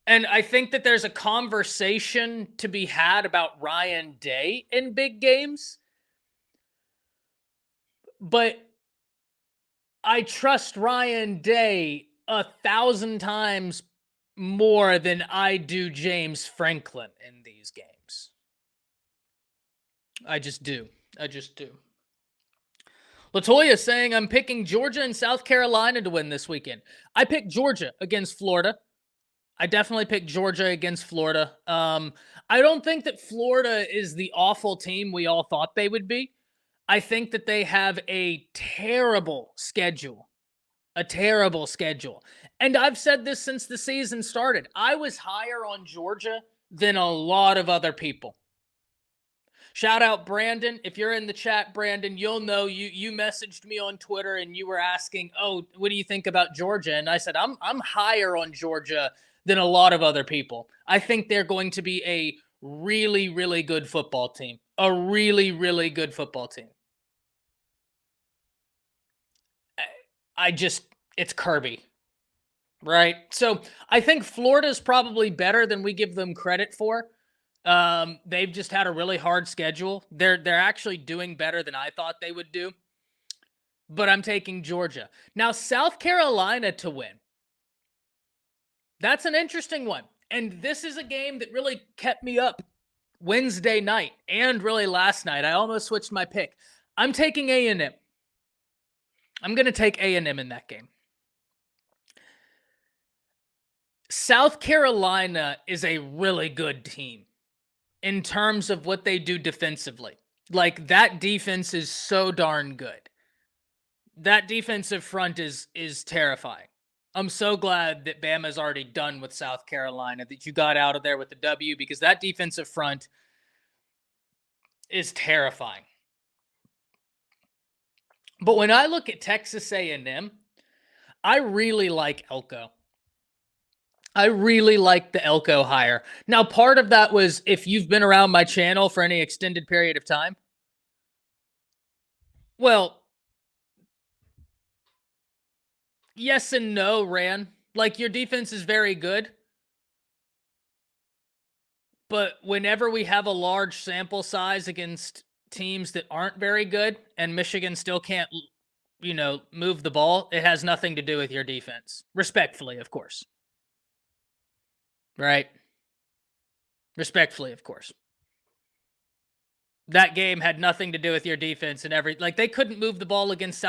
And I think that there's a conversation to be had about Ryan Day in big games. But I trust Ryan Day 1,000 times more than I do James Franklin in these games. I just do. I just do. Latoya saying I'm picking Georgia and South Carolina to win this weekend. I picked Georgia against Florida. I definitely picked Georgia against Florida. I don't think that Florida is the awful team we all thought they would be. I think that they have a terrible schedule. A terrible schedule. And I've said this since the season started. I was higher on Georgia than a lot of other people. Shout out Brandon. If you're in the chat, Brandon, you'll know you messaged me on Twitter and you were asking, "Oh, what do you think about Georgia?" And I said, I'm higher on Georgia than a lot of other people. I think they're going to be a really, really good football team. A really, really good football team. It's Kirby, right? So I think Florida's probably better than we give them credit for. They've just had a really hard schedule. They're actually doing better than I thought they would do. But I'm taking Georgia. Now, South Carolina to win. That's an interesting one. And this is a game that really kept me up Wednesday night and really last night. I almost switched my pick. I'm taking A&M. I'm going to take A&M in that game. South Carolina is a really good team in terms of what they do defensively. Like, that defense is so darn good. That defensive front is terrifying. I'm so glad that Bama's already done with South Carolina, that you got out of there with the W, because that defensive front is terrifying. But when I look at Texas A&M, I really like Elko. I really like the Elko hire. Now, part of that was, if you've been around my channel for any extended period of time, well, yes and no, Ran. Like, your defense is very good. But whenever we have a large sample size against teams that aren't very good and Michigan still can't, move the ball, it has nothing to do with your defense. Respectfully, of course. Right? Respectfully, of course. That game had nothing to do with your defense and they couldn't move the ball against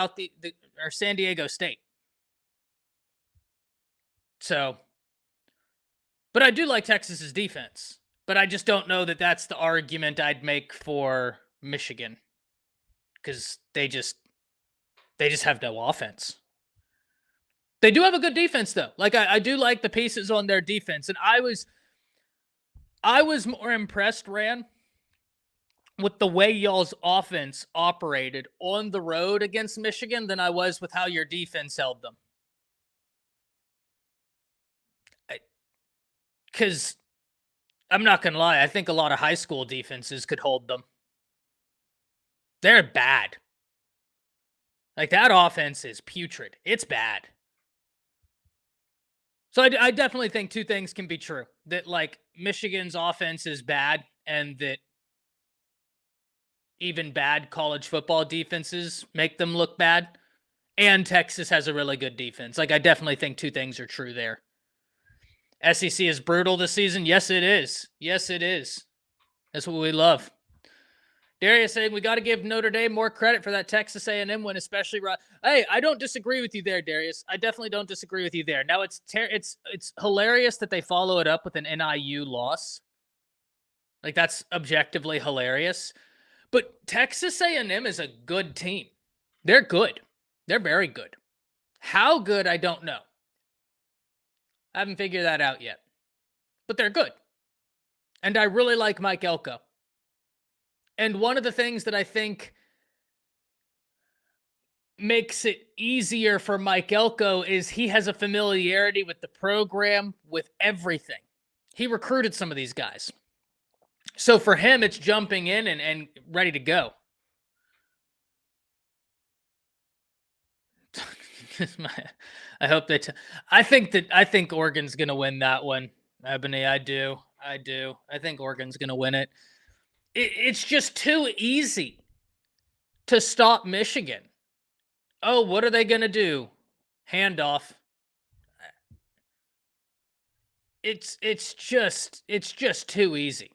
San Diego State. So, but I do like Texas's defense, but I just don't know that that's the argument I'd make for Michigan, because they just have no offense. They do have a good defense, though. Like, I do like the pieces on their defense, and I was more impressed, Ran, with the way y'all's offense operated on the road against Michigan than I was with how your defense held them. Because I'm not going to lie, I think a lot of high school defenses could hold them. They're bad. Like, that offense is putrid. It's bad. So I definitely think two things can be true. That, like, Michigan's offense is bad, and that even bad college football defenses make them look bad. And Texas has a really good defense. Like, I definitely think two things are true there. SEC is brutal this season. Yes, it is. Yes, it is. That's what we love. Darius saying we got to give Notre Dame more credit for that Texas A&M win, especially. Hey, I don't disagree with you there, Darius. I definitely don't disagree with you there. Now, it's hilarious that they follow it up with an NIU loss. Like, that's objectively hilarious. But Texas A&M is a good team. They're good. They're very good. How good, I don't know. I haven't figured that out yet. But they're good. And I really like Mike Elko. And one of the things that I think makes it easier for Mike Elko is he has a familiarity with the program, with everything. He recruited some of these guys. So for him, it's jumping in and ready to go. I hope that I think Oregon's going to win that one, Ebony. I do. I think Oregon's going to win it. It's just too easy to stop Michigan. Oh, what are they going to do? Handoff. It's just too easy.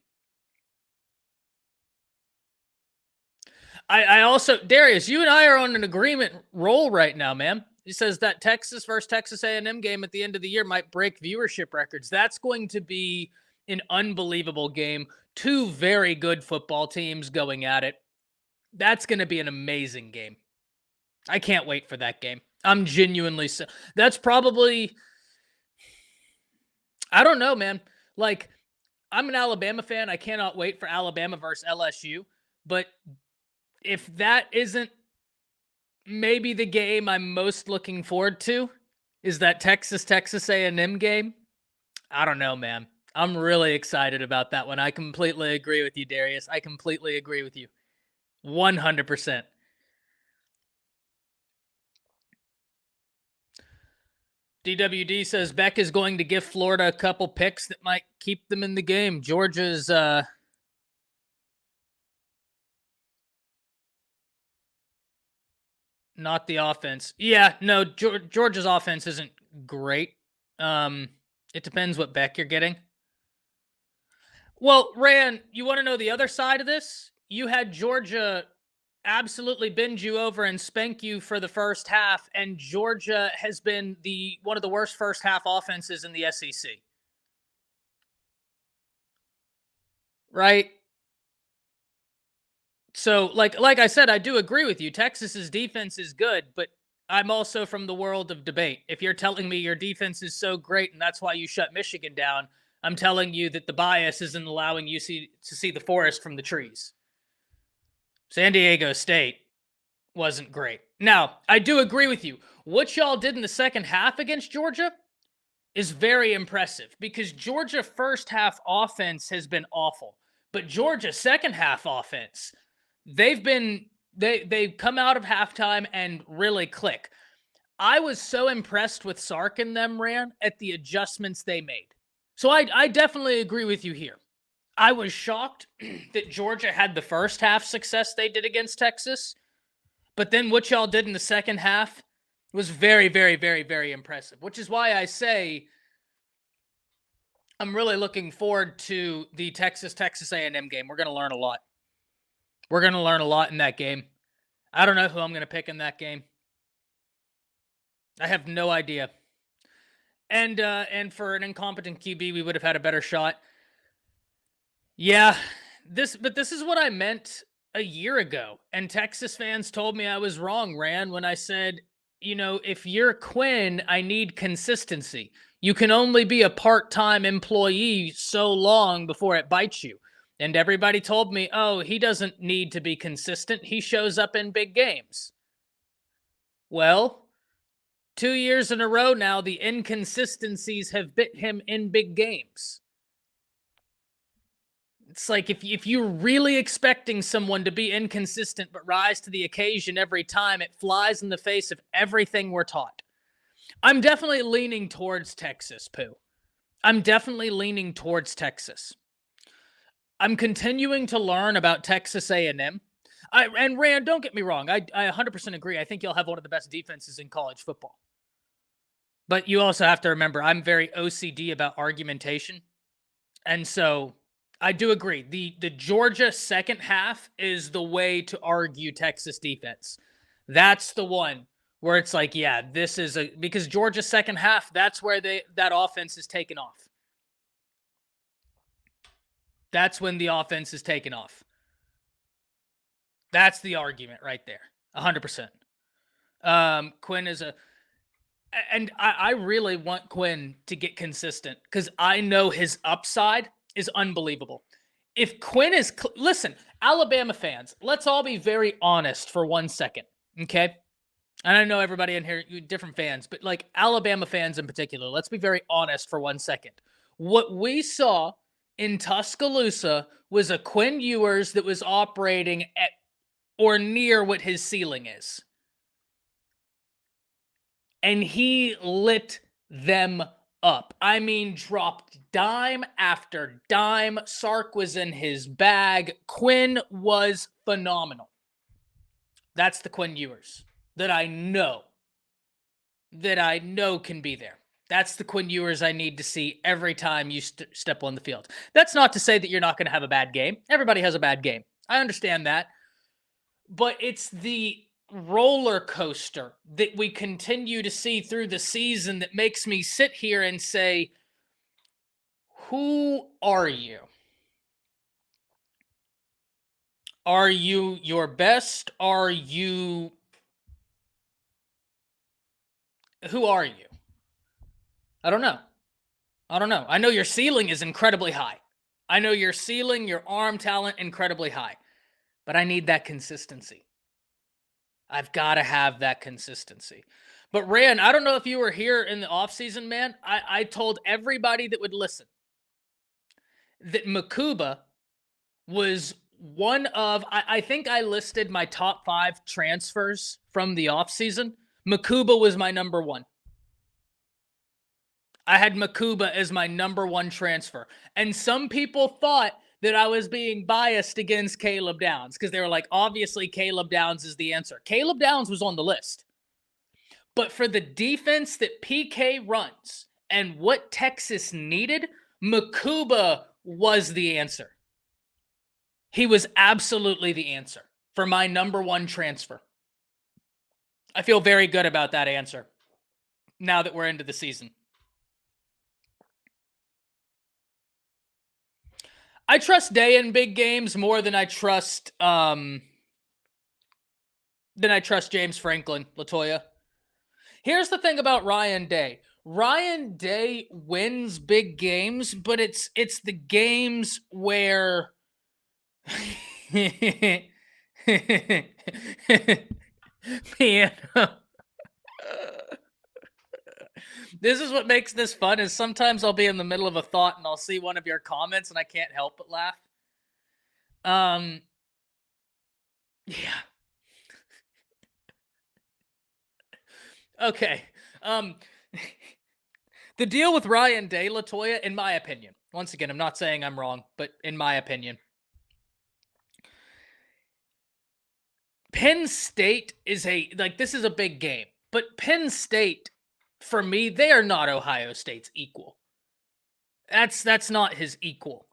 I also, Darius, you and I are on an agreement roll right now, man. He says that Texas versus Texas A&M game at the end of the year might break viewership records. That's going to be an unbelievable game. Two very good football teams going at it. That's going to be an amazing game. I can't wait for that game. I'm genuinely so. That's probably, I don't know, man. Like, I'm an Alabama fan. I cannot wait for Alabama versus LSU. But if that isn't maybe the game I'm most looking forward to, is that Texas A&M game. I don't know, man. I'm really excited about that one. I completely agree with you, Darius. I completely agree with you. 100%. DWD says Beck is going to give Florida a couple picks that might keep them in the game. Georgia's not the offense. Yeah, no, Georgia's offense isn't great. It depends what Beck you're getting. Well, Ran, you want to know the other side of this? You had Georgia absolutely bend you over and spank you for the first half, and Georgia has been one of the worst first half offenses in the SEC. Right? So, like I said, I do agree with you. Texas's defense is good, but I'm also from the world of debate. If you're telling me your defense is so great and that's why you shut Michigan down, I'm telling you that the bias isn't allowing you to see the forest from the trees. San Diego State wasn't great. Now, I do agree with you. What y'all did in the second half against Georgia is very impressive because Georgia first half offense has been awful, but Georgia second half offense, they've come out of halftime and really click. I was so impressed with Sark and them, Ran, at the adjustments they made. So I definitely agree with you here. I was shocked that Georgia had the first half success they did against Texas, but then what y'all did in the second half was very, very, very, very impressive, which is why I say I'm really looking forward to the Texas A&M game. We're going to learn a lot. We're going to learn a lot in that game. I don't know who I'm going to pick in that game. I have no idea. And for an incompetent QB, we would have had a better shot. Yeah, this is what I meant a year ago. And Texas fans told me I was wrong, Ran, when I said, if you're Quinn, I need consistency. You can only be a part-time employee so long before it bites you. And everybody told me, oh, he doesn't need to be consistent. He shows up in big games. Well, 2 years in a row now, the inconsistencies have bit him in big games. It's like if you're really expecting someone to be inconsistent but rise to the occasion every time, it flies in the face of everything we're taught. I'm definitely leaning towards Texas, Pooh. I'm definitely leaning towards Texas. I'm continuing to learn about Texas A&M. And Rand, don't get me wrong. I 100% agree. I think you'll have one of the best defenses in college football. But you also have to remember, I'm very OCD about argumentation. And so I do agree. The Georgia second half is the way to argue Texas defense. That's the one where it's like, yeah, this is because Georgia second half, that's where that offense is taken off. That's when the offense is taken off. That's the argument right there. 100%. Quinn is and I really want Quinn to get consistent because I know his upside is unbelievable. If Quinn is, listen, Alabama fans, let's all be very honest for 1 second, okay? and I know everybody in here, different fans, but like Alabama fans in particular, let's be very honest for 1 second. What we saw in Tuscaloosa was a Quinn Ewers that was operating at or near what his ceiling is. And he lit them up. I mean, dropped dime after dime. Sark was in his bag. Quinn was phenomenal. That's the Quinn Ewers that I know can be there. That's the Quinn Ewers I need to see every time you step on the field. That's not to say that you're not going to have a bad game. Everybody has a bad game. I understand that. But it's the roller coaster that we continue to see through the season that makes me sit here and say, who are you? Are you your best? Are you... Who are you? I don't know. I know your ceiling is incredibly high. I know your ceiling, your arm talent, incredibly high. But I need that consistency. I've got to have that consistency. But Rand, I don't know if you were here in the offseason, man. I told everybody that would listen that Makuba was one of, I think I listed my top 5 transfers from the offseason. Makuba was my number 1. I had Makuba as my number 1 transfer. And some people thought that I was being biased against Caleb Downs because they were like, obviously Caleb Downs is the answer. Caleb Downs was on the list. But for the defense that PK runs and what Texas needed, Makuba was the answer. He was absolutely the answer for my number 1 transfer. I feel very good about that answer now that we're into the season. I trust Day in big games more than I trust James Franklin, LaToya. Here's the thing about Ryan Day. Ryan Day wins big games, but it's the games where piano. This is what makes this fun, is sometimes I'll be in the middle of a thought and I'll see one of your comments and I can't help but laugh. Yeah. Okay. The deal with Ryan Day, LaToya, in my opinion, once again, I'm not saying I'm wrong, but in my opinion, Penn State is this is a big game, but Penn State, for me, they are not Ohio State's equal. That's not his equal.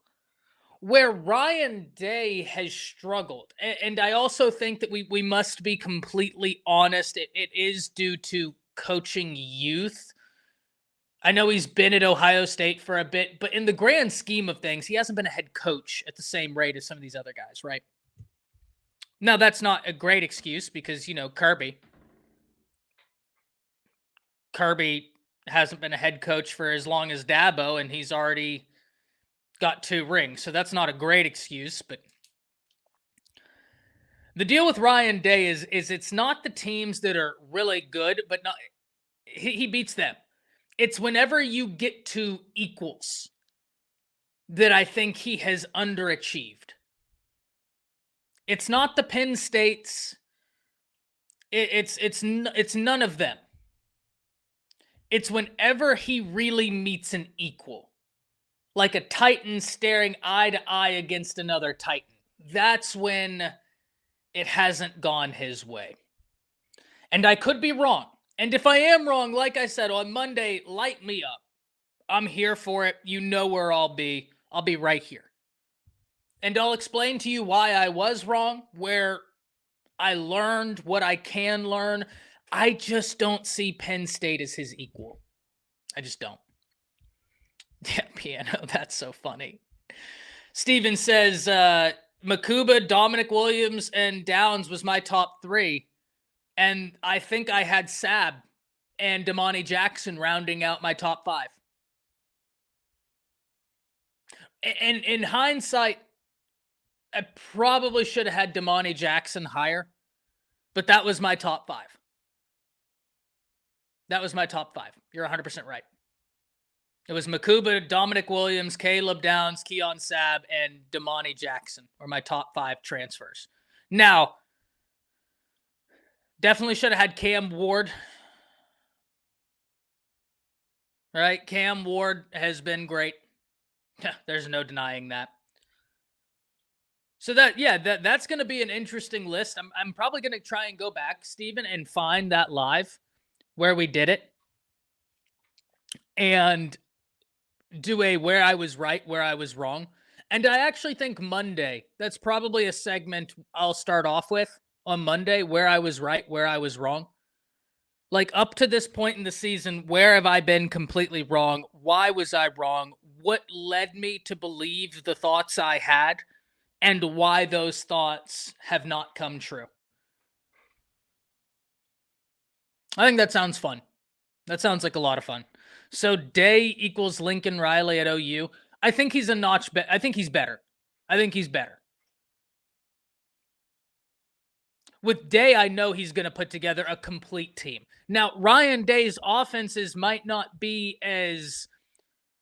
Where Ryan Day has struggled, and I also think that we must be completely honest, it is due to coaching youth. I know he's been at Ohio State for a bit, but in the grand scheme of things, he hasn't been a head coach at the same rate as some of these other guys, right? Now, that's not a great excuse because, Kirby hasn't been a head coach for as long as Dabo, and he's already got 2 rings. So that's not a great excuse, but the deal with Ryan Day is it's not the teams that are really good, but not he beats them. It's whenever you get to equals that I think he has underachieved. It's not the Penn States. It's none of them. It's whenever he really meets an equal, like a Titan staring eye to eye against another Titan. That's when it hasn't gone his way. And I could be wrong. And if I am wrong, like I said, on Monday, light me up. I'm here for it. You know where I'll be. I'll be right here. And I'll explain to you why I was wrong, where I learned what I can learn. I just don't see Penn State as his equal. I just don't. Yeah, piano. That's so funny. Steven says, Makuba, Dominic Williams, and Downs was my top 3. And I think I had Sab and Damani Jackson rounding out my top 5. And in hindsight, I probably should have had Damani Jackson higher, but that was my top 5. That was my top 5. You're 100% right. It was Makuba, Dominic Williams, Caleb Downs, Keon Sabb, and Damani Jackson were my top 5 transfers. Now, definitely should have had Cam Ward. Right? Cam Ward has been great. There's no denying that. So that's going to be an interesting list. I'm probably going to try and go back, Steven, and find that live where we did it and do a where I was right, where I was wrong. And I actually think Monday, that's probably a segment I'll start off with on Monday, where I was right, where I was wrong. Like, up to this point in the season, where have I been completely wrong? Why was I wrong? What led me to believe the thoughts I had, and why those thoughts have not come true? I think that sounds fun. That sounds like a lot of fun. So Day equals Lincoln Riley at OU. I think he's a notch better. I think he's better. With Day, I know he's going to put together a complete team. Now, Ryan Day's offenses might not be as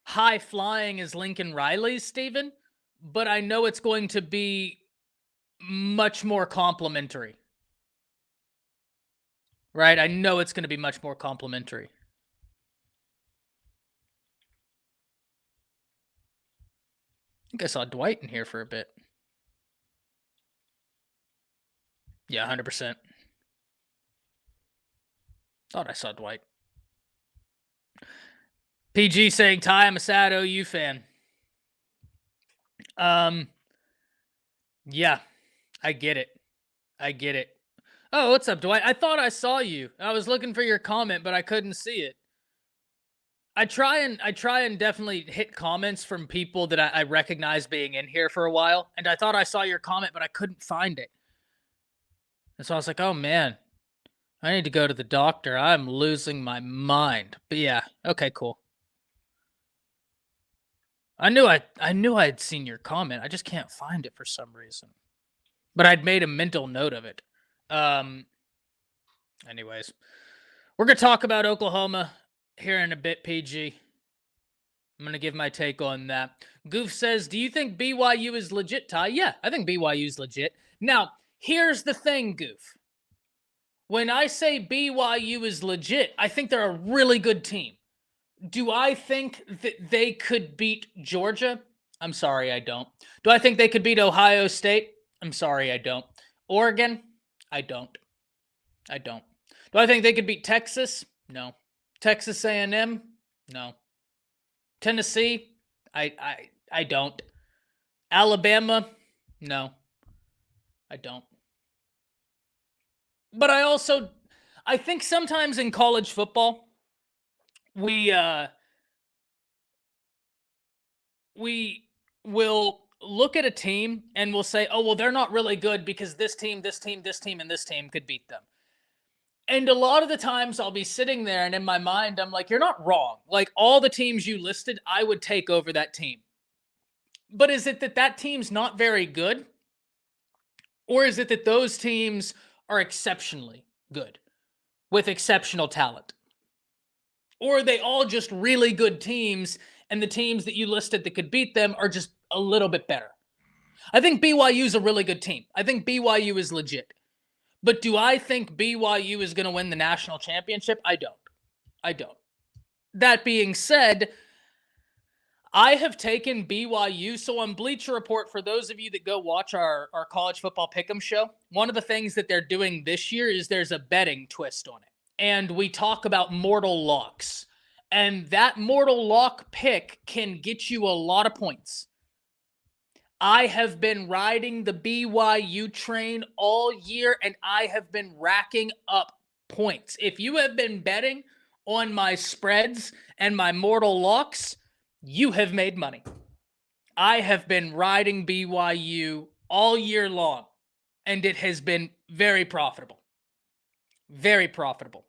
high-flying as Lincoln Riley's, Steven, but I know it's going to be much more complimentary. Right? I know it's going to be much more complimentary. I think I saw Dwight in here for a bit. Yeah, 100%. Thought I saw Dwight. PG saying, Ty, I'm a sad OU fan. Yeah, I get it. Oh, what's up, Dwight? I thought I saw you. I was looking for your comment, but I couldn't see it. I try and definitely hit comments from people that I recognize being in here for a while, and I thought I saw your comment, but I couldn't find it. And so I was like, oh man, I need to go to the doctor. I'm losing my mind. But yeah, okay, cool. I knew I had seen your comment. I just can't find it for some reason. But I'd made a mental note of it. Anyways, we're going to talk about Oklahoma here in a bit, PG. I'm going to give my take on that. Goof says, do you think BYU is legit, Ty? Yeah, I think BYU is legit. Now, here's the thing, Goof. When I say BYU is legit, I think they're a really good team. Do I think that they could beat Georgia? I'm sorry, I don't. Do I think they could beat Ohio State? I'm sorry, I don't. Oregon? I don't. Do I think they could beat Texas? No. Texas A&M? No. Tennessee? I don't. Alabama? No. I don't. But I think sometimes in college football, we will look at a team and we'll say, oh, well, they're not really good because this team, and this team could beat them. And a lot of the times I'll be sitting there and in my mind, I'm like, you're not wrong. Like, all the teams you listed, I would take over that team. But is it that team's not very good? Or is it that those teams are exceptionally good with exceptional talent? Or are they all just really good teams and the teams that you listed that could beat them are just a little bit better? I think BYU is a really good team. I think BYU is legit. But do I think BYU is going to win the national championship? I don't. That being said, I have taken BYU. So on Bleacher Report, for those of you that go watch our college football pick'em show, one of the things that they're doing this year is there's a betting twist on it. And we talk about mortal locks. And that mortal lock pick can get you a lot of points. I have been riding the BYU train all year, and I have been racking up points. If you have been betting on my spreads and my mortal locks, you have made money. I have been riding BYU all year long, and it has been very profitable. Very profitable.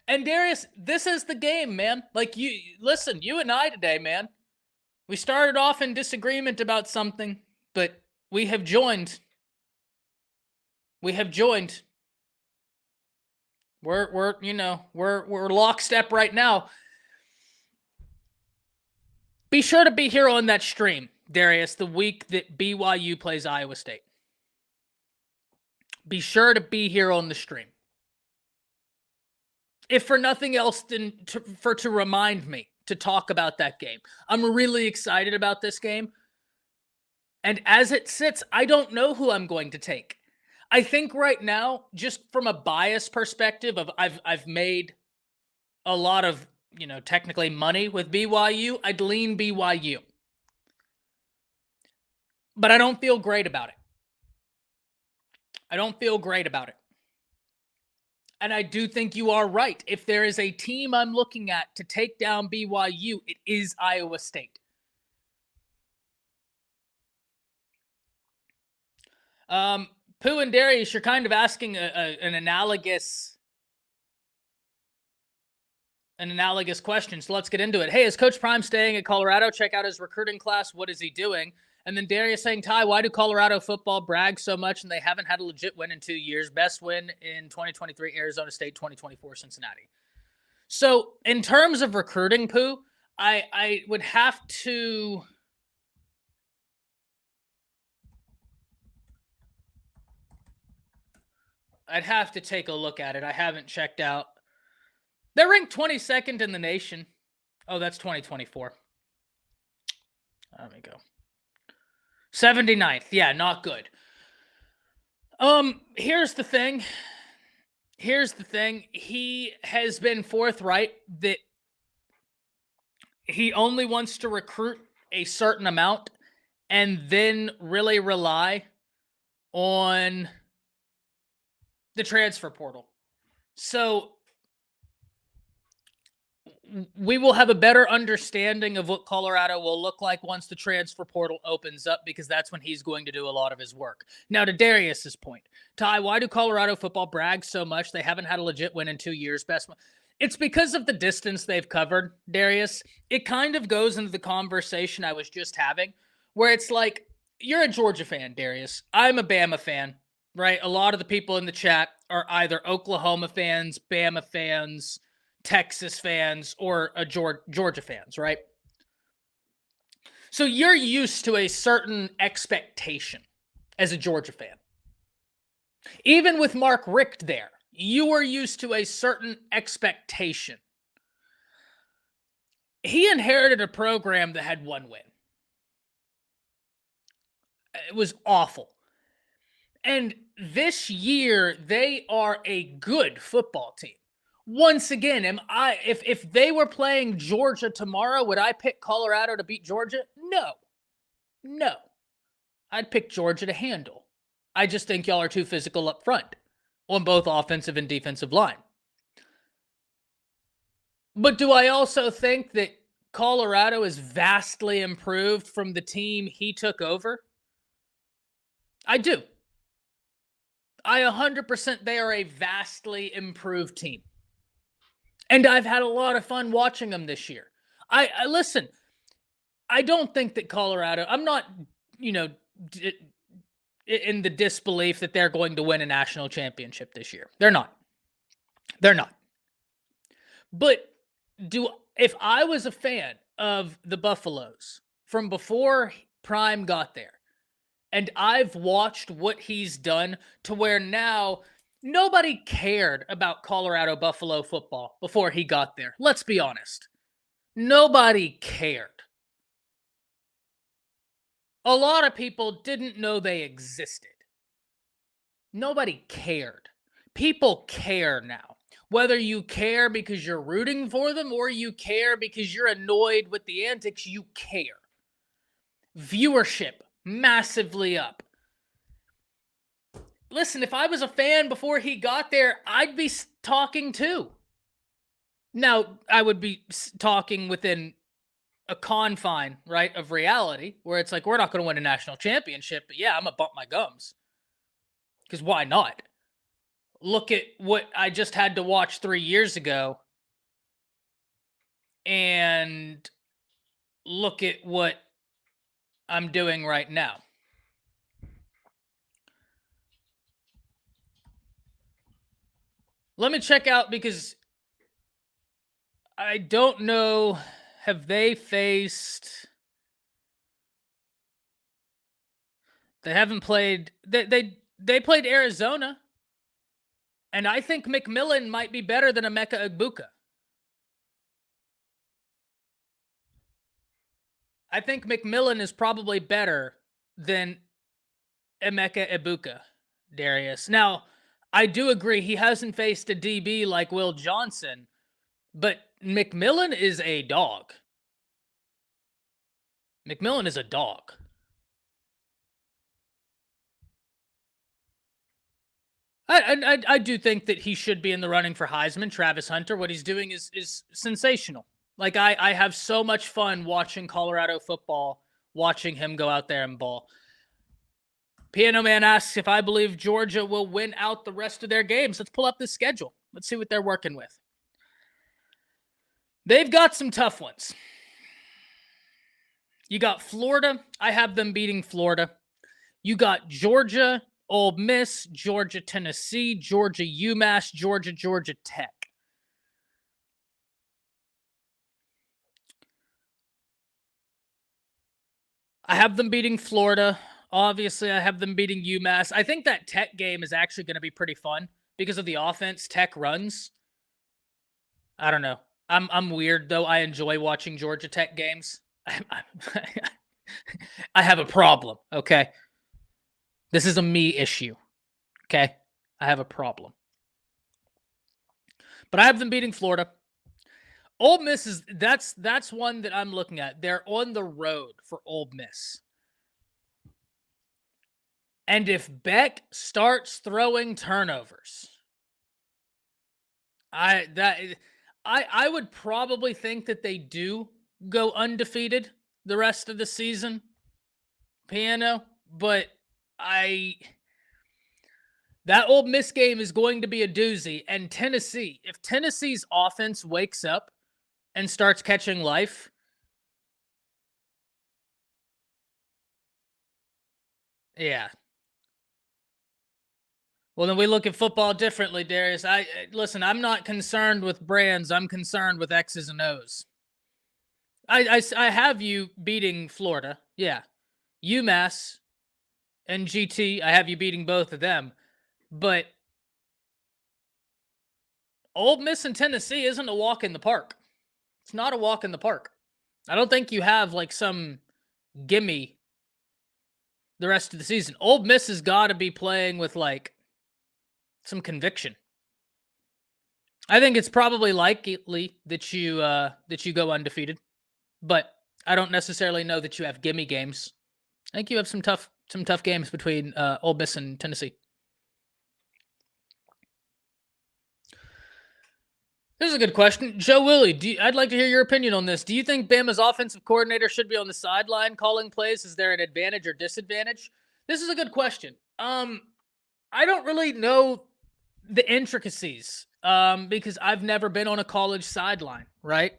And Darius, this is the game, man. Like, you and I today, man. We started off in disagreement about something, but we have joined. We're lockstep right now. Be sure to be here on that stream, Darius, the week that BYU plays Iowa State. Be sure to be here on the stream. If for nothing else than to remind me to talk about that game. I'm really excited about this game. And as it sits, I don't know who I'm going to take. I think right now, just from a bias perspective of I've made a lot of, technically money with BYU, I'd lean BYU. But I don't feel great about it. And I do think you are right. If there is a team I'm looking at to take down BYU, it is Iowa State. Pooh and Darius, you're kind of asking an analogous question. So let's get into it. Hey, is Coach Prime staying at Colorado? Check out his recruiting class. What is he doing? And then Darius saying, Ty, why do Colorado football brag so much and they haven't had a legit win in 2 years? Best win in 2023, Arizona State, 2024, Cincinnati. So in terms of recruiting, Pooh, I would have to... I'd have to take a look at it. I haven't checked out. They're ranked 22nd in the nation. Oh, that's 2024. Let me go. 79th. Yeah, not good. Here's the thing. He has been forthright that he only wants to recruit a certain amount and then really rely on the transfer portal. So we will have a better understanding of what Colorado will look like once the transfer portal opens up, because that's when he's going to do a lot of his work. Now, to Darius's point, Ty, why do Colorado football brag so much? They haven't had a legit win in 2 years. Best one. It's because of the distance they've covered, Darius. It kind of goes into the conversation I was just having, where it's like, you're a Georgia fan, Darius. I'm a Bama fan, right? A lot of the people in the chat are either Oklahoma fans, Bama fans, Texas fans, or Georgia fans, right? So you're used to a certain expectation as a Georgia fan. Even with Mark Richt there, you were used to a certain expectation. He inherited a program that had one win. It was awful. And this year, they are a good football team. Once again, if they were playing Georgia tomorrow, would I pick Colorado to beat Georgia? No. I'd pick Georgia to handle. I just think y'all are too physical up front on both offensive and defensive line. But do I also think that Colorado is vastly improved from the team he took over? I do. I 100% they are a vastly improved team. And I've had a lot of fun watching them this year. I listen, I don't think that Colorado, I'm not, in the disbelief that they're going to win a national championship this year. They're not. But if I was a fan of the Buffaloes from before Prime got there, and I've watched what he's done to where now nobody cared about Colorado Buffalo football before he got there. Let's be honest. Nobody cared. A lot of people didn't know they existed. Nobody cared. People care now. Whether you care because you're rooting for them or you care because you're annoyed with the antics, you care. Viewership massively up. Listen, if I was a fan before he got there, I'd be talking too. Now, I would be talking within a confine, right, of reality, where it's like, we're not going to win a national championship, but yeah, I'm going to bump my gums. Because why not? Look at what I just had to watch 3 years ago, and look at what I'm doing right now. Let me check out because I don't know. Have they faced? They haven't played. They played Arizona, and I think McMillan might be better than Emeka Egbuka. I think McMillan is probably better than Emeka Egbuka, Darius. Now, I do agree he hasn't faced a DB like Will Johnson, but McMillan is a dog. McMillan is a dog. I do think that he should be in the running for Heisman. Travis Hunter, what he's doing is sensational. Like I have so much fun watching Colorado football, watching him go out there and ball. Piano Man asks if I believe Georgia will win out the rest of their games. Let's pull up the schedule. Let's see what they're working with. They've got some tough ones. You got Florida. I have them beating Florida. You got Georgia, Ole Miss, Georgia, Tennessee, Georgia, UMass, Georgia, Georgia Tech. I have them beating Florida. Obviously, I have them beating UMass. I think that Tech game is actually going to be pretty fun because of the offense Tech runs. I don't know. I'm weird, though. I enjoy watching Georgia Tech games. I have a problem, okay? This is a me issue, okay? I have a problem. But I have them beating Florida. Ole Miss is that's one that I'm looking at. They're on the road for Ole Miss. And if Beck starts throwing turnovers, I would probably think that they do go undefeated the rest of the season, Piano, but that Ole Miss game is going to be a doozy. And Tennessee, if Tennessee's offense wakes up and starts catching life, yeah. Well, then we look at football differently, Darius. Listen, I'm not concerned with brands. I'm concerned with X's and O's. I have you beating Florida. Yeah. UMass and GT, I have you beating both of them. But Ole Miss and Tennessee isn't a walk in the park. It's not a walk in the park. I don't think you have like some gimme the rest of the season. Ole Miss has got to be playing with like some conviction. I think it's probably likely that you go undefeated, but I don't necessarily know that you have gimme games. I think you have some tough games between Ole Miss and Tennessee. This is a good question. Joe Willie, I'd like to hear your opinion on this. Do you think Bama's offensive coordinator should be on the sideline calling plays? Is there an advantage or disadvantage? This is a good question. I don't really know the intricacies because I've never been on a college sideline, right?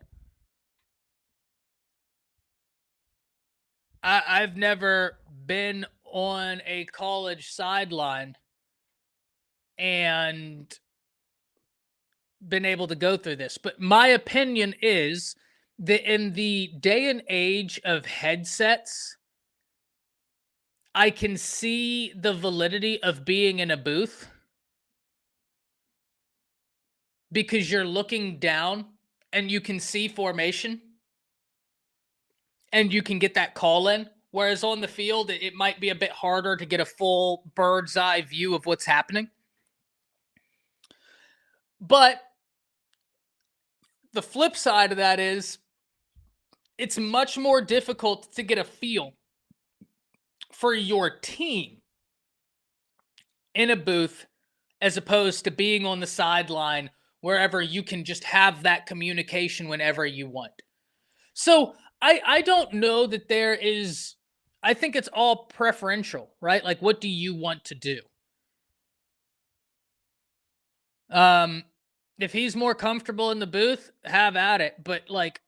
I've never been on a college sideline and been able to go through this. But my opinion is that in the day and age of headsets, I can see the validity of being in a booth because you're looking down and you can see formation and you can get that call in. Whereas on the field, it might be a bit harder to get a full bird's eye view of what's happening. But the flip side of that is it's much more difficult to get a feel for your team in a booth as opposed to being on the sideline wherever you can just have that communication whenever you want. So I don't know that there is, I think it's all preferential, right? Like, what do you want to do? If he's more comfortable in the booth, have at it. But like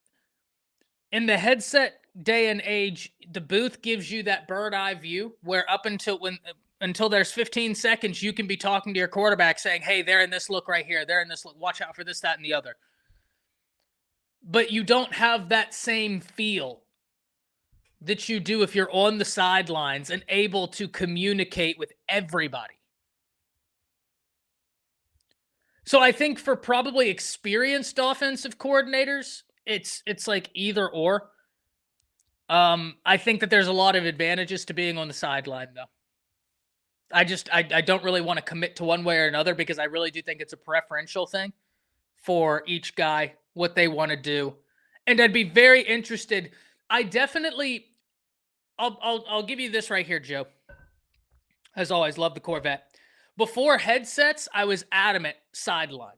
in the headset day and age, the booth gives you that bird eye view where up until until there's 15 seconds, you can be talking to your quarterback saying, hey, they're in this look right here. They're in this look. Watch out for this, that, and the other. But you don't have that same feel that you do if you're on the sidelines and able to communicate with everybody. So I think for probably experienced offensive coordinators, it's like either or. I think that there's a lot of advantages to being on the sideline, though. I don't really want to commit to one way or another because I really do think it's a preferential thing for each guy, what they want to do. And I'd be very interested. I'll give you this right here, Joe. As always, love the Corvette. Before headsets, I was adamant sideline.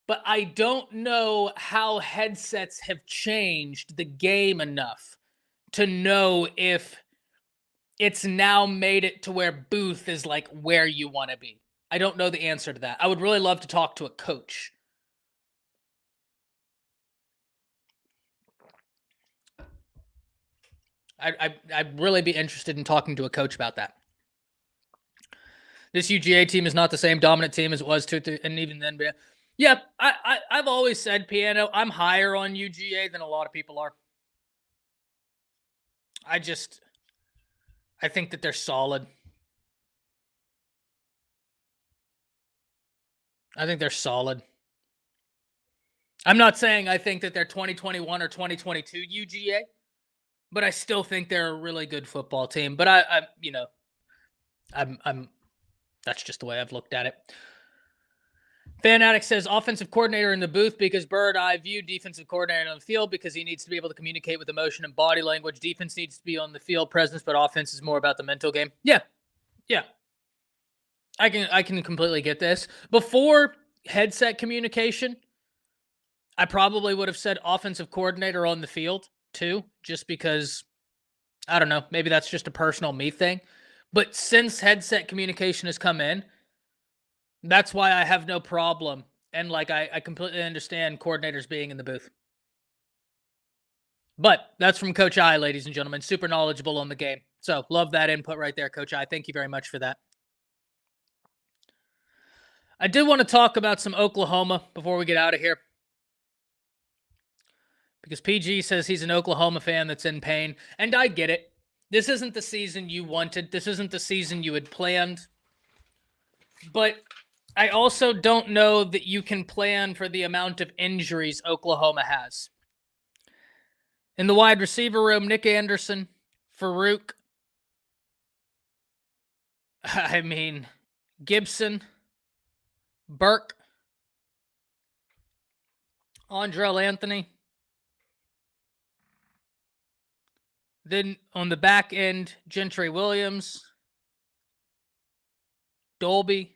But I don't know how headsets have changed the game enough to know if it's now made it to where booth is like where you want to be. I don't know the answer to that. I would really love to talk to a coach. I'd really be interested in talking to a coach about that. This UGA team is not the same dominant team as it was and even then. Yeah, I've always said, Piano, I'm higher on UGA than a lot of people are. I think that they're solid. I think they're solid. I'm not saying I think that they're 2021 or 2022 UGA, but I still think they're a really good football team. But I'm that's just the way I've looked at it. Fan Addict says offensive coordinator in the booth because Bird eye view, defensive coordinator on the field because he needs to be able to communicate with emotion and body language. Defense needs to be on the field presence, but offense is more about the mental game. Yeah. I can completely get this. Before headset communication, I probably would have said offensive coordinator on the field too, just because, I don't know, maybe that's just a personal me thing. But since headset communication has come in, that's why I have no problem. And I completely understand coordinators being in the booth. But that's from Coach I, ladies and gentlemen. Super knowledgeable on the game. So love that input right there, Coach I. Thank you very much for that. I did want to talk about some Oklahoma before we get out of here. Because PG says he's an Oklahoma fan that's in pain. And I get it. This isn't the season you wanted. This isn't the season you had planned. But I also don't know that you can plan for the amount of injuries Oklahoma has. In the wide receiver room, Nick Anderson, Farouk, Gibson, Burke, Andrell Anthony. Then on the back end, Gentry Williams, Dolby.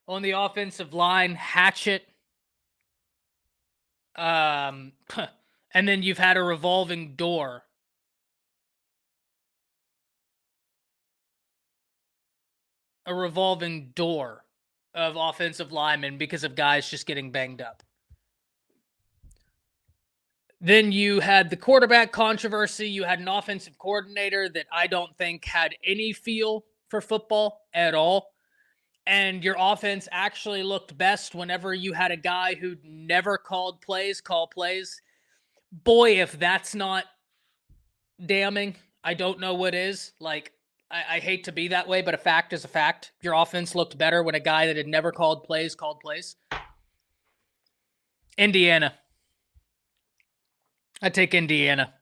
On the offensive line, Hatchett. And then you've had a revolving door. A revolving door of offensive linemen because of guys just getting banged up. Then you had the quarterback controversy. You had an offensive coordinator that I don't think had any feel for football at all. And your offense actually looked best whenever you had a guy who never called plays, call plays. Boy, if that's not damning, I don't know what is. I hate to be that way, but a fact is a fact. Your offense looked better when a guy that had never called plays called plays. Indiana. I take Indiana.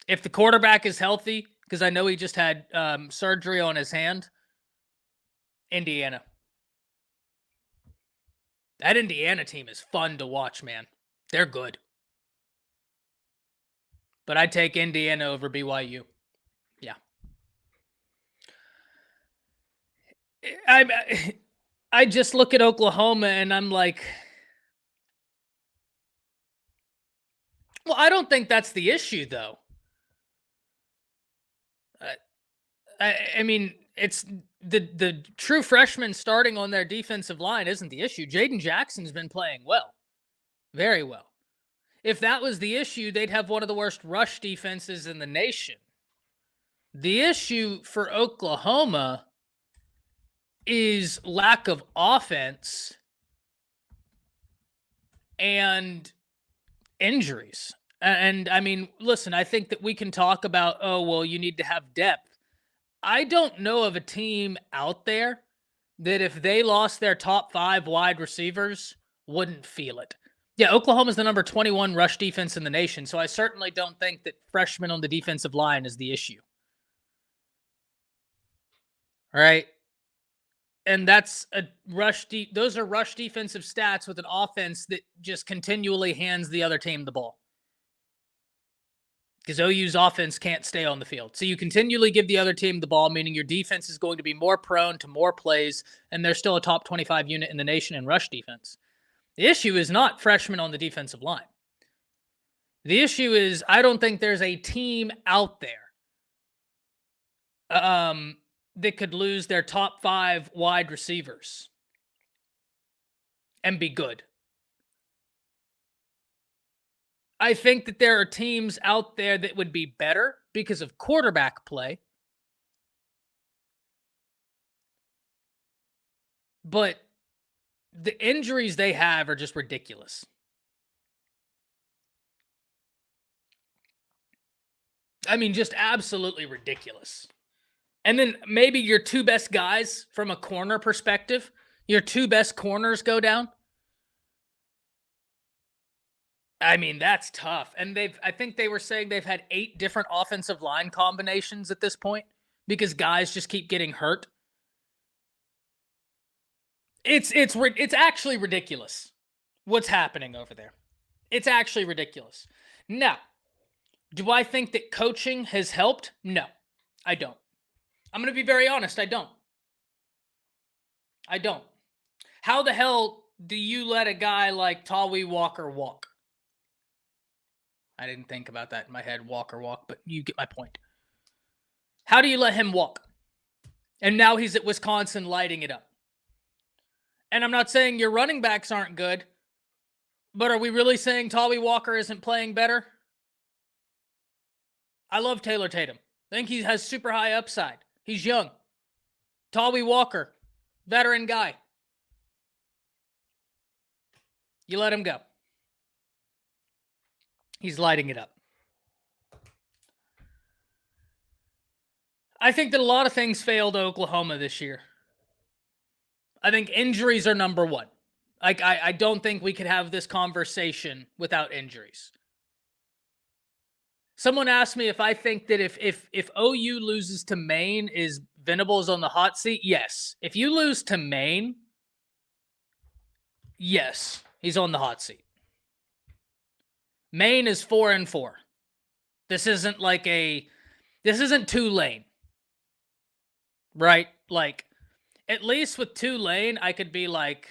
If the quarterback is healthy, because I know he just had surgery on his hand, Indiana. That Indiana team is fun to watch, man. They're good. But I take Indiana over BYU. Yeah. I just look at Oklahoma and I'm like, well, I don't think that's the issue, though. It's the true freshman starting on their defensive line isn't the issue. Jaden Jackson's been playing well. Very well. If that was the issue, they'd have one of the worst rush defenses in the nation. The issue for Oklahoma is lack of offense and injuries. And I mean, listen, I think that we can talk about, oh, well, you need to have depth. I don't know of a team out there that if they lost their top 5 wide receivers wouldn't feel it. Yeah, Oklahoma's the number 21 rush defense in the nation, so I certainly don't think that freshmen on the defensive line is the issue. All right. And that's a those are rush defensive stats with an offense that just continually hands the other team the ball. Because OU's offense can't stay on the field. So you continually give the other team the ball, meaning your defense is going to be more prone to more plays, and they're still a top 25 unit in the nation in rush defense. The issue is not freshmen on the defensive line. The issue is I don't think there's a team out there that could lose their top 5 wide receivers and be good. I think that there are teams out there that would be better because of quarterback play. But the injuries they have are just ridiculous. I mean, just absolutely ridiculous. And then maybe your 2 best guys from a corner perspective, your 2 best corners go down. I mean, that's tough. And I think they were saying they've had 8 different offensive line combinations at this point because guys just keep getting hurt. It's actually ridiculous what's happening over there. It's actually ridiculous. Now, do I think that coaching has helped? No, I don't. I'm going to be very honest. I don't. How the hell do you let a guy like Tawi Walker walk? I didn't think about that in my head, Walker walk, but you get my point. How do you let him walk? And now he's at Wisconsin lighting it up. And I'm not saying your running backs aren't good, but are we really saying Tawi Walker isn't playing better? I love Taylor Tatum. I think he has super high upside. He's young. Tawi Walker, veteran guy. You let him go. He's lighting it up. I think that a lot of things failed Oklahoma this year. I think injuries are number one. I don't think we could have this conversation without injuries. Someone asked me if I think that if OU loses to Maine, is Venables on the hot seat? Yes. If you lose to Maine, yes, he's on the hot seat. Maine is 4-4. This isn't Tulane. Right? Like, at least with Tulane, I could be like,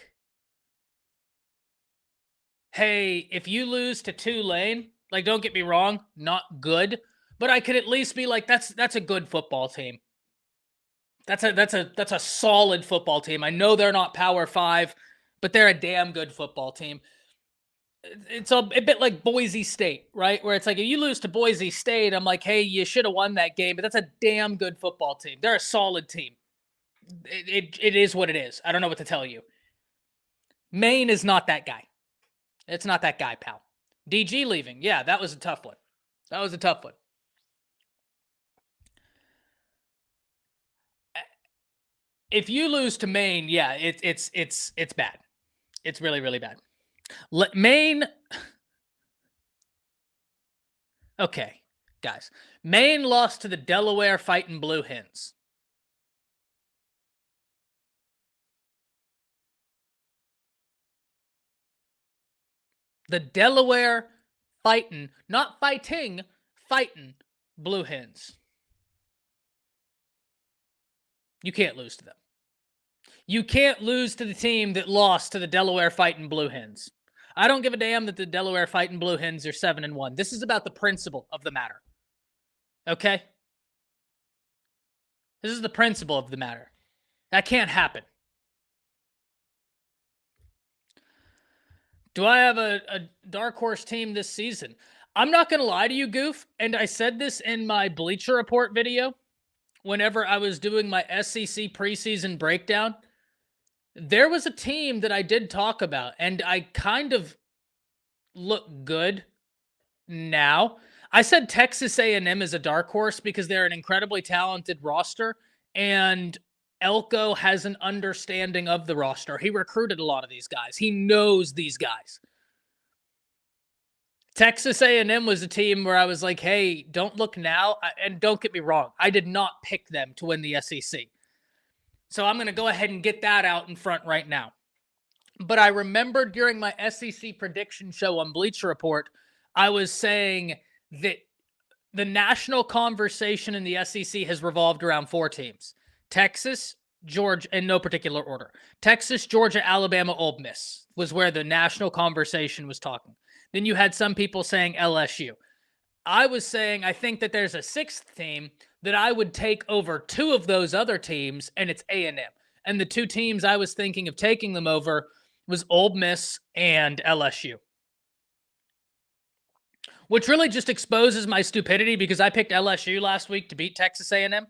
hey, if you lose to Tulane, like, don't get me wrong, not good, but I could at least be like, that's a good football team. That's a solid football team. I know they're not Power 5, but they're a damn good football team. It's a bit like Boise State, right? Where it's like, if you lose to Boise State, I'm like, hey, you should have won that game, but that's a damn good football team. They're a solid team. It is what it is. I don't know what to tell you. Maine is not that guy. It's not that guy, pal. DG leaving. Yeah, that was a tough one. If you lose to Maine, yeah, it's bad. It's really, really bad. Maine. Okay, guys. Maine lost to the Delaware Fighting Blue Hens. The Delaware fighting, not fighting, fighting Blue Hens. You can't lose to them. You can't lose to the team that lost to the Delaware Fighting Blue Hens. I don't give a damn that the Delaware Fighting Blue Hens are 7-1. This is about the principle of the matter. Okay? This is the principle of the matter. That can't happen. Do I have a dark horse team this season? I'm not going to lie to you, Goof, and I said this in my Bleacher Report video. whenever I was doing my SEC preseason breakdown, there was a team that I did talk about, and I kind of look good now. I said Texas A&M is a dark horse because they're an incredibly talented roster, and Elko has an understanding of the roster. He recruited a lot of these guys. He knows these guys. Texas A&M was a team where I was like, hey, don't look now. And don't get me wrong, I did not pick them to win the SEC. So I'm going to go ahead and get that out in front right now. But I remember during my SEC prediction show on Bleacher Report, I was saying that the national conversation in the SEC has revolved around 4 teams. Texas, Georgia, in no particular order. Texas, Georgia, Alabama, Ole Miss was where the national conversation was talking. Then you had some people saying LSU. I was saying I think that there's a 6th team that I would take over 2 of those other teams, and it's A&M. And the 2 teams I was thinking of taking them over was Ole Miss and LSU. Which really just exposes my stupidity because I picked LSU last week to beat Texas A&M.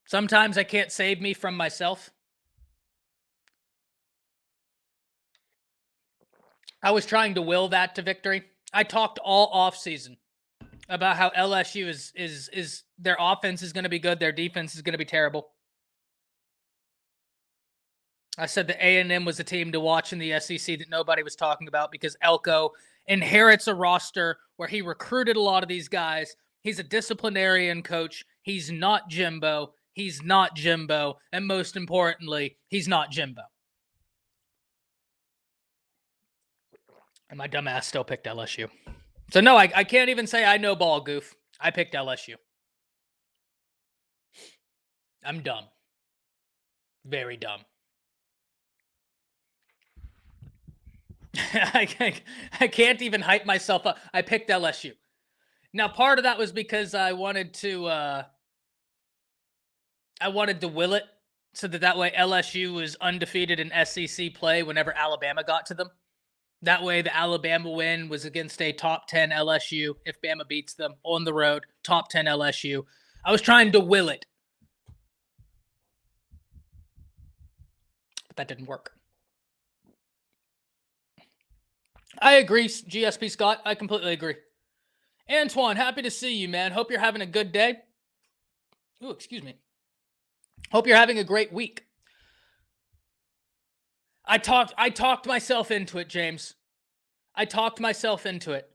Sometimes I can't save me from myself. I was trying to will that to victory. I talked all offseason about how LSU is their offense is going to be good, their defense is going to be terrible. I said that A&M was a team to watch in the SEC that nobody was talking about because Elko inherits a roster where he recruited a lot of these guys. He's a disciplinarian coach. He's not Jimbo. He's not Jimbo. And most importantly, he's not Jimbo. And my dumb ass still picked LSU. So no, I can't even say I know ball, goof. I picked LSU. I'm dumb. Very dumb. I can't even hype myself up. I picked LSU. Now, part of that was because I wanted to will it so that way LSU was undefeated in SEC play whenever Alabama got to them. That way, the Alabama win was against a top 10 LSU. If Bama beats them on the road, top 10 LSU. I was trying to will it. But that didn't work. I agree, GSP Scott. I completely agree. Antoine, happy to see you, man. Hope you're having a good day. Ooh, excuse me. Hope you're having a great week. I talked myself into it, James. I talked myself into it.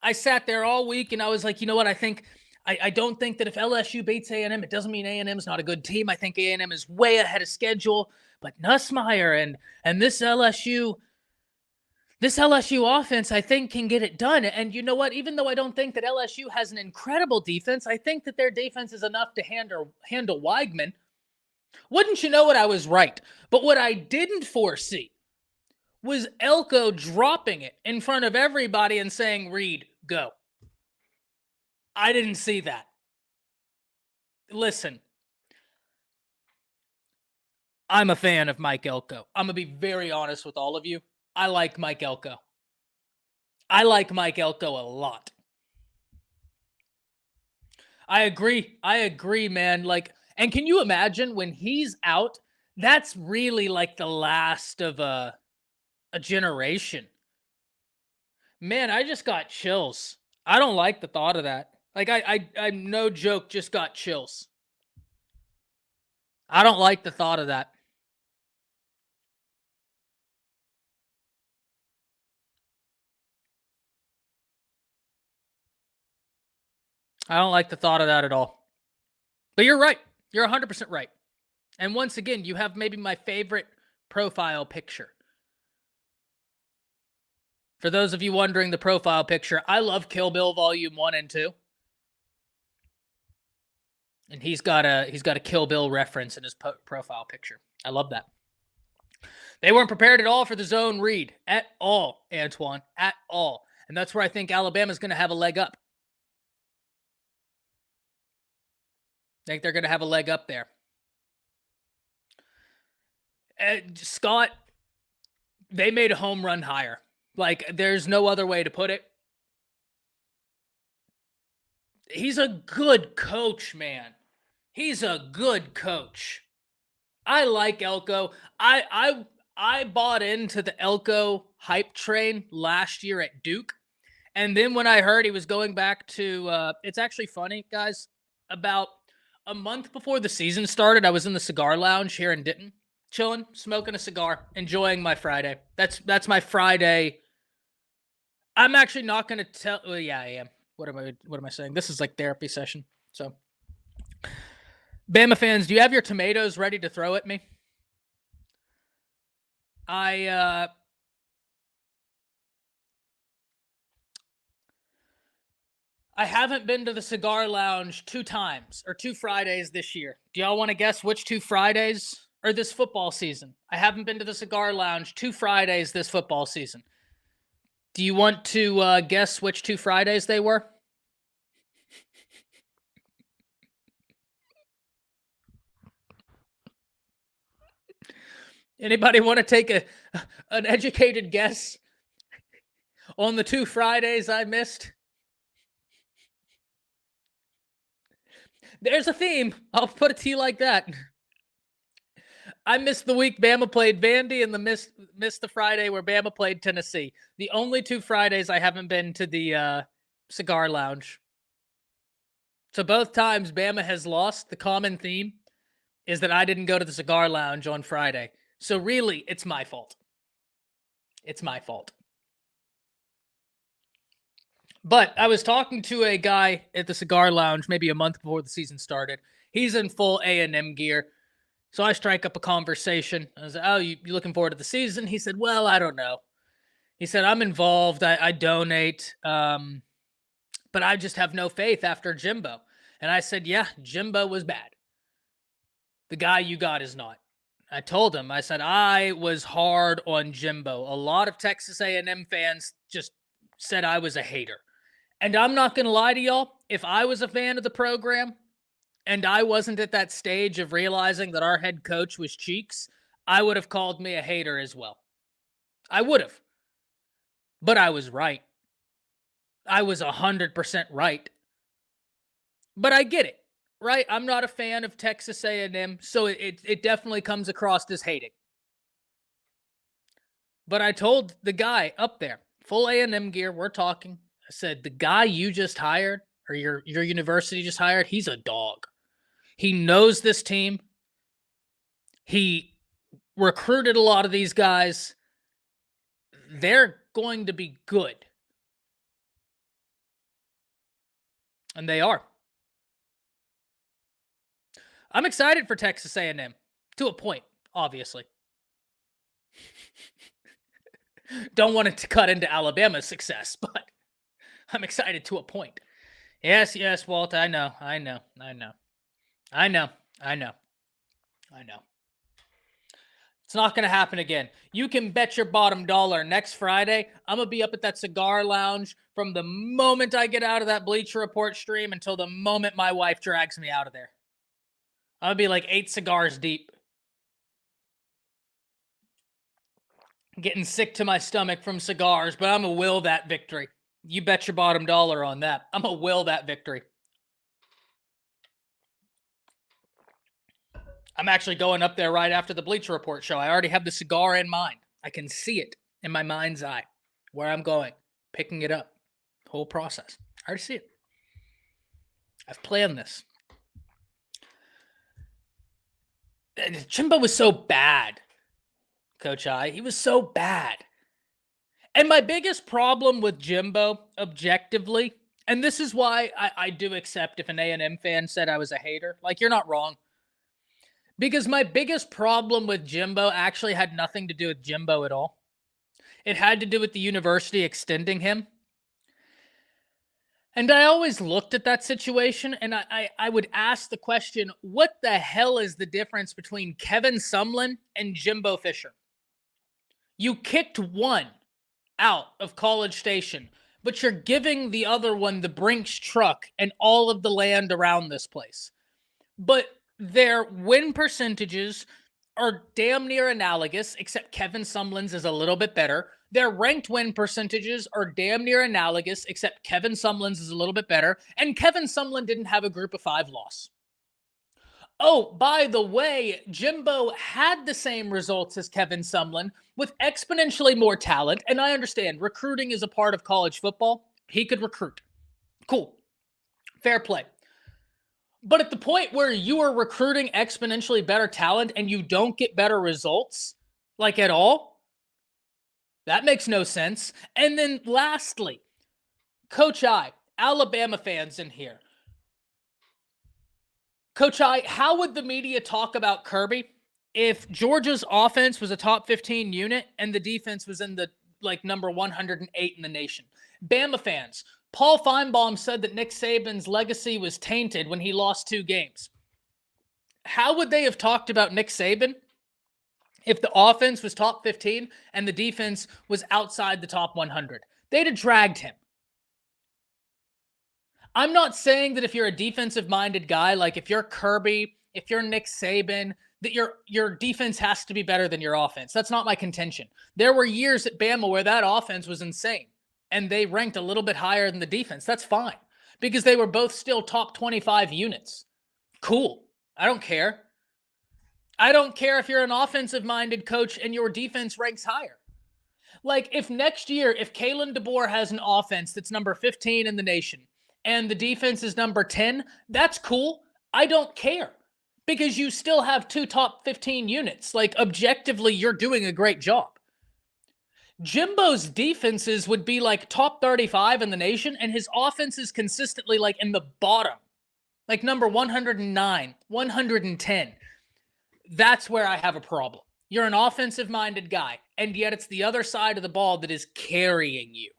I sat there all week and I was like, you know what? I don't think that if LSU beats A&M, it doesn't mean A&M's not a good team. I think A&M is way ahead of schedule. But Nussmeier and this LSU offense, I think, can get it done. And you know what? Even though I don't think that LSU has an incredible defense, I think that their defense is enough to handle Weigman. Wouldn't you know it? I was right. But what I didn't foresee was Elko dropping it in front of everybody and saying, Reed, go. I didn't see that. Listen, I'm a fan of Mike Elko. I'm going to be very honest with all of you. I like Mike Elko. I like Mike Elko a lot. I agree, man. Like, and can you imagine when he's out? That's really like the last of a generation. Man, I just got chills. I don't like the thought of that. Like, I'm no joke, just got chills. I don't like the thought of that. I don't like the thought of that at all. But you're right. You're 100% right. And once again, you have maybe my favorite profile picture. For those of you wondering the profile picture, I love Kill Bill Volume 1 and 2. And he's got a Kill Bill reference in his profile picture. I love that. They weren't prepared at all for the zone read. At all, Antoine. At all. And that's where I think Alabama's going to have a leg up. I think they're going to have a leg up there. Scott, they made a home run hire. Like, there's no other way to put it. He's a good coach, man. He's a good coach. I like Elko. I bought into the Elko hype train last year at Duke. And then when I heard he was going back to it's actually funny, guys. About a month before the season started, I was in the cigar lounge here in Denton, chilling, smoking a cigar, enjoying my Friday. That's my Friday. I'm actually not going to tell. Well, yeah, I am. What am I saying? This is like therapy session. So, Bama fans, do you have your tomatoes ready to throw at me? I haven't been to the cigar lounge 2 times or 2 Fridays this year. Do y'all want to guess which 2 Fridays or this football season? I haven't been to the cigar lounge 2 Fridays this football season. Do you want to guess which 2 Fridays they were? Anybody want to take an educated guess on the 2 Fridays I missed? There's a theme. I'll put it to you like that. I missed the week Bama played Vandy and missed the Friday where Bama played Tennessee. The only 2 Fridays I haven't been to the cigar lounge. So both times Bama has lost. The common theme is that I didn't go to the cigar lounge on Friday. So really, it's my fault. It's my fault. But I was talking to a guy at the cigar lounge maybe a month before the season started. He's in full A&M gear. So I strike up a conversation. I was like, oh, you looking forward to the season? He said, well, I don't know. He said, I'm involved. I donate. But I just have no faith after Jimbo. And I said, yeah, Jimbo was bad. The guy you got is not. I told him, I said, I was hard on Jimbo. A lot of Texas A&M fans just said I was a hater. And I'm not going to lie to y'all. If I was a fan of the program and I wasn't at that stage of realizing that our head coach was Cheeks, I would have called me a hater as well. I would have. But I was right. I was 100% right. But I get it. Right? I'm not a fan of Texas A&M, so it definitely comes across as hating. But I told the guy up there, full A&M gear, we're talking. I said, the guy you just hired, or your university just hired, he's a dog. He knows this team. He recruited a lot of these guys. They're going to be good. And they are. I'm excited for Texas A&M to a point, obviously. Don't want it to cut into Alabama's success, but I'm excited to a point. Yes, Walt, I know. It's not going to happen again. You can bet your bottom dollar next Friday, I'm going to be up at that cigar lounge from the moment I get out of that Bleacher Report stream until the moment my wife drags me out of there. I'm going to be like 8 cigars deep. Getting sick to my stomach from cigars, but I'm going to will that victory. You bet your bottom dollar on that. I'm going to will that victory. I'm actually going up there right after the Bleacher Report show. I already have the cigar in mind. I can see it in my mind's eye where I'm going, picking it up. Whole process. I already see it. I've planned this. Jimbo was so bad, Coach I. He was so bad. And my biggest problem with Jimbo, objectively, and this is why I do accept if an A&M fan said I was a hater. Like, you're not wrong. Because my biggest problem with Jimbo actually had nothing to do with Jimbo at all. It had to do with the university extending him. And I always looked at that situation and I would ask the question, what the hell is the difference between Kevin Sumlin and Jimbo Fisher? You kicked one out of College Station, but you're giving the other one the Brinks truck and all of the land around this place. But their win percentages are damn near analogous, except Kevin Sumlin's is a little bit better. Their ranked win percentages are damn near analogous, except Kevin Sumlin's is a little bit better. And Kevin Sumlin didn't have a group of 5 loss. Oh, by the way, Jimbo had the same results as Kevin Sumlin with exponentially more talent. And I understand recruiting is a part of college football. He could recruit. Cool. Fair play. But at the point where you are recruiting exponentially better talent and you don't get better results, like at all, that makes no sense. And then lastly, Coach I, Alabama fans in here. Coach I, how would the media talk about Kirby if Georgia's offense was a top 15 unit and the defense was in the number 108 in the nation? Bama fans, Paul Finebaum said that Nick Saban's legacy was tainted when he lost 2 games. How would they have talked about Nick Saban if the offense was top 15 and the defense was outside the top 100? They'd have dragged him. I'm not saying that if you're a defensive-minded guy, like if you're Kirby, if you're Nick Saban, that your defense has to be better than your offense. That's not my contention. There were years at Bama where that offense was insane, and they ranked a little bit higher than the defense. That's fine, because they were both still top 25 units. Cool. I don't care. I don't care if you're an offensive-minded coach and your defense ranks higher. Like, if next year, if Kalen DeBoer has an offense that's number 15 in the nation, and the defense is number 10, that's cool. I don't care, because you still have 2 top 15 units. Like, objectively, you're doing a great job. Jimbo's defenses would be like top 35 in the nation, and his offense is consistently like in the bottom, like number 109, 110. That's where I have a problem. You're an offensive-minded guy, and yet it's the other side of the ball that is carrying you.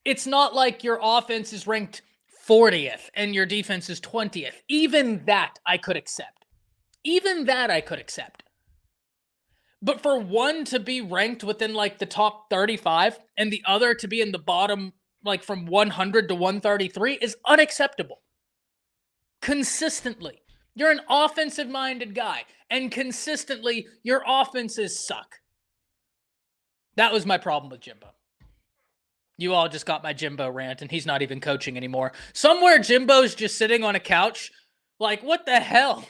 It's not like your offense is ranked 40th and your defense is 20th. Even that I could accept. But for one to be ranked within like the top 35 and the other to be in the bottom, like from 100 to 133 is unacceptable. Consistently. You're an offensive-minded guy, and consistently your offenses suck. That was my problem with Jimbo. You all just got my Jimbo rant, and he's not even coaching anymore. Somewhere Jimbo's just sitting on a couch like, what the hell?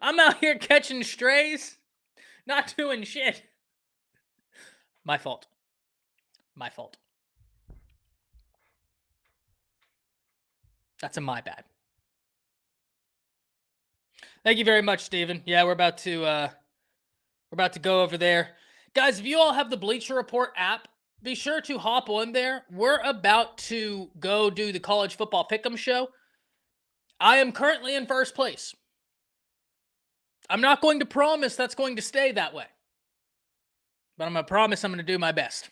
I'm out here catching strays, not doing shit. My fault. That's a my bad. Thank you very much, Steven. Yeah, we're about to go over there. Guys, if you all have the Bleacher Report app, be sure to hop on there. We're about to go do the college football pick'em show. I am currently in first place. I'm not going to promise that's going to stay that way, but I'm going to promise I'm going to do my best.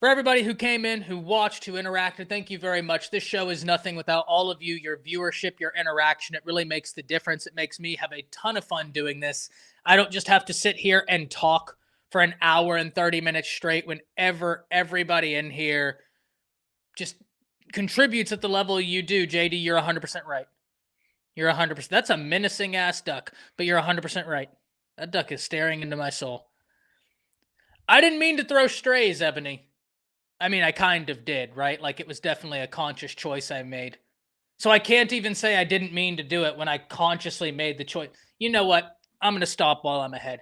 For everybody who came in, who watched, who interacted, thank you very much. This show is nothing without all of you, your viewership, your interaction. It really makes the difference. It makes me have a ton of fun doing this. I don't just have to sit here and talk for an hour and 30 minutes straight whenever everybody in here just contributes at the level you do. JD, you're 100% right. You're 100%. That's a menacing ass duck, but you're 100% right. That duck is staring into my soul. I didn't mean to throw strays, Ebony. I mean, I kind of did, right? Like, it was definitely a conscious choice I made. So I can't even say I didn't mean to do it when I consciously made the choice. You know what? I'm going to stop while I'm ahead.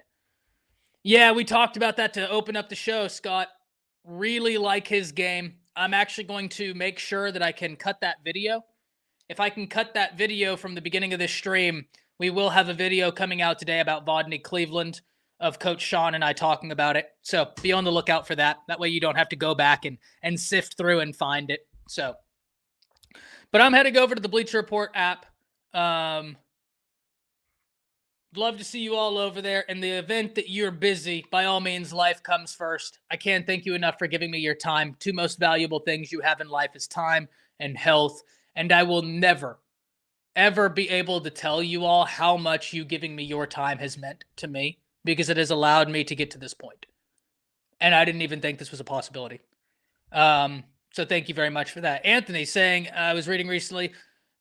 Yeah, we talked about that to open up the show, Scott. Really like his game. I'm actually going to make sure that I can cut that video. If I can cut that video from the beginning of this stream, we will have a video coming out today about Vodney Cleveland, of Coach Sean and I talking about it. So be on the lookout for that. That way you don't have to go back and sift through and find it. So, but I'm heading over to the Bleacher Report app. Love to see you all over there. In the event that you're busy, by all means, life comes first. I can't thank you enough for giving me your time. 2 most valuable things you have in life is time and health. And I will never, ever be able to tell you all how much you giving me your time has meant to me, because it has allowed me to get to this point. And I didn't even think this was a possibility. So thank you very much for that. Anthony saying, I was reading recently,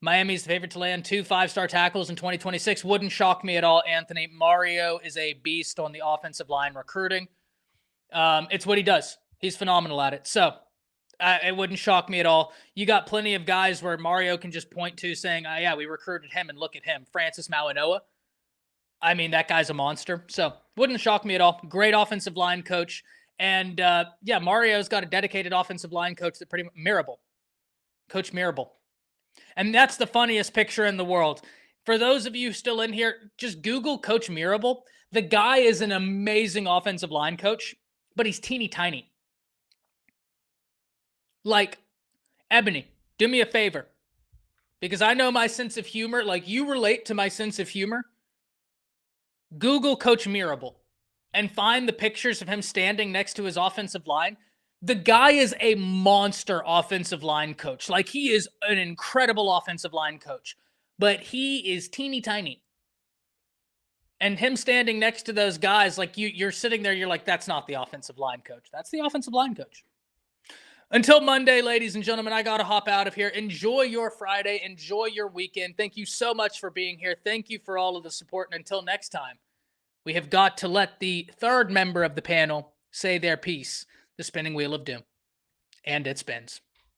Miami's the favorite to land 2 5-star tackles in 2026. Wouldn't shock me at all, Anthony. Mario is a beast on the offensive line recruiting. It's what he does. He's phenomenal at it. So it wouldn't shock me at all. You got plenty of guys where Mario can just point to saying, yeah, we recruited him and look at him. Francis Mauanoa. I mean, that guy's a monster. So wouldn't shock me at all. Great offensive line coach. And yeah, Mario's got a dedicated offensive line coach that pretty much Mirabal. Coach Mirabal. And that's the funniest picture in the world. For those of you still in here, just Google Coach Mirabal. The guy is an amazing offensive line coach, but he's teeny tiny. Like, Ebony, do me a favor. Because I know my sense of humor. Like, you relate to my sense of humor. Google Coach Mirabal and find the pictures of him standing next to his offensive line. The guy is a monster offensive line coach. Like, he is an incredible offensive line coach, but he is teeny tiny. And him standing next to those guys, like you're sitting there, you're like, that's not the offensive line coach. That's the offensive line coach. Until Monday, ladies and gentlemen, I got to hop out of here. Enjoy your Friday. Enjoy your weekend. Thank you so much for being here. Thank you for all of the support. And until next time, we have got to let the third member of the panel say their piece. The spinning wheel of doom. And it spins.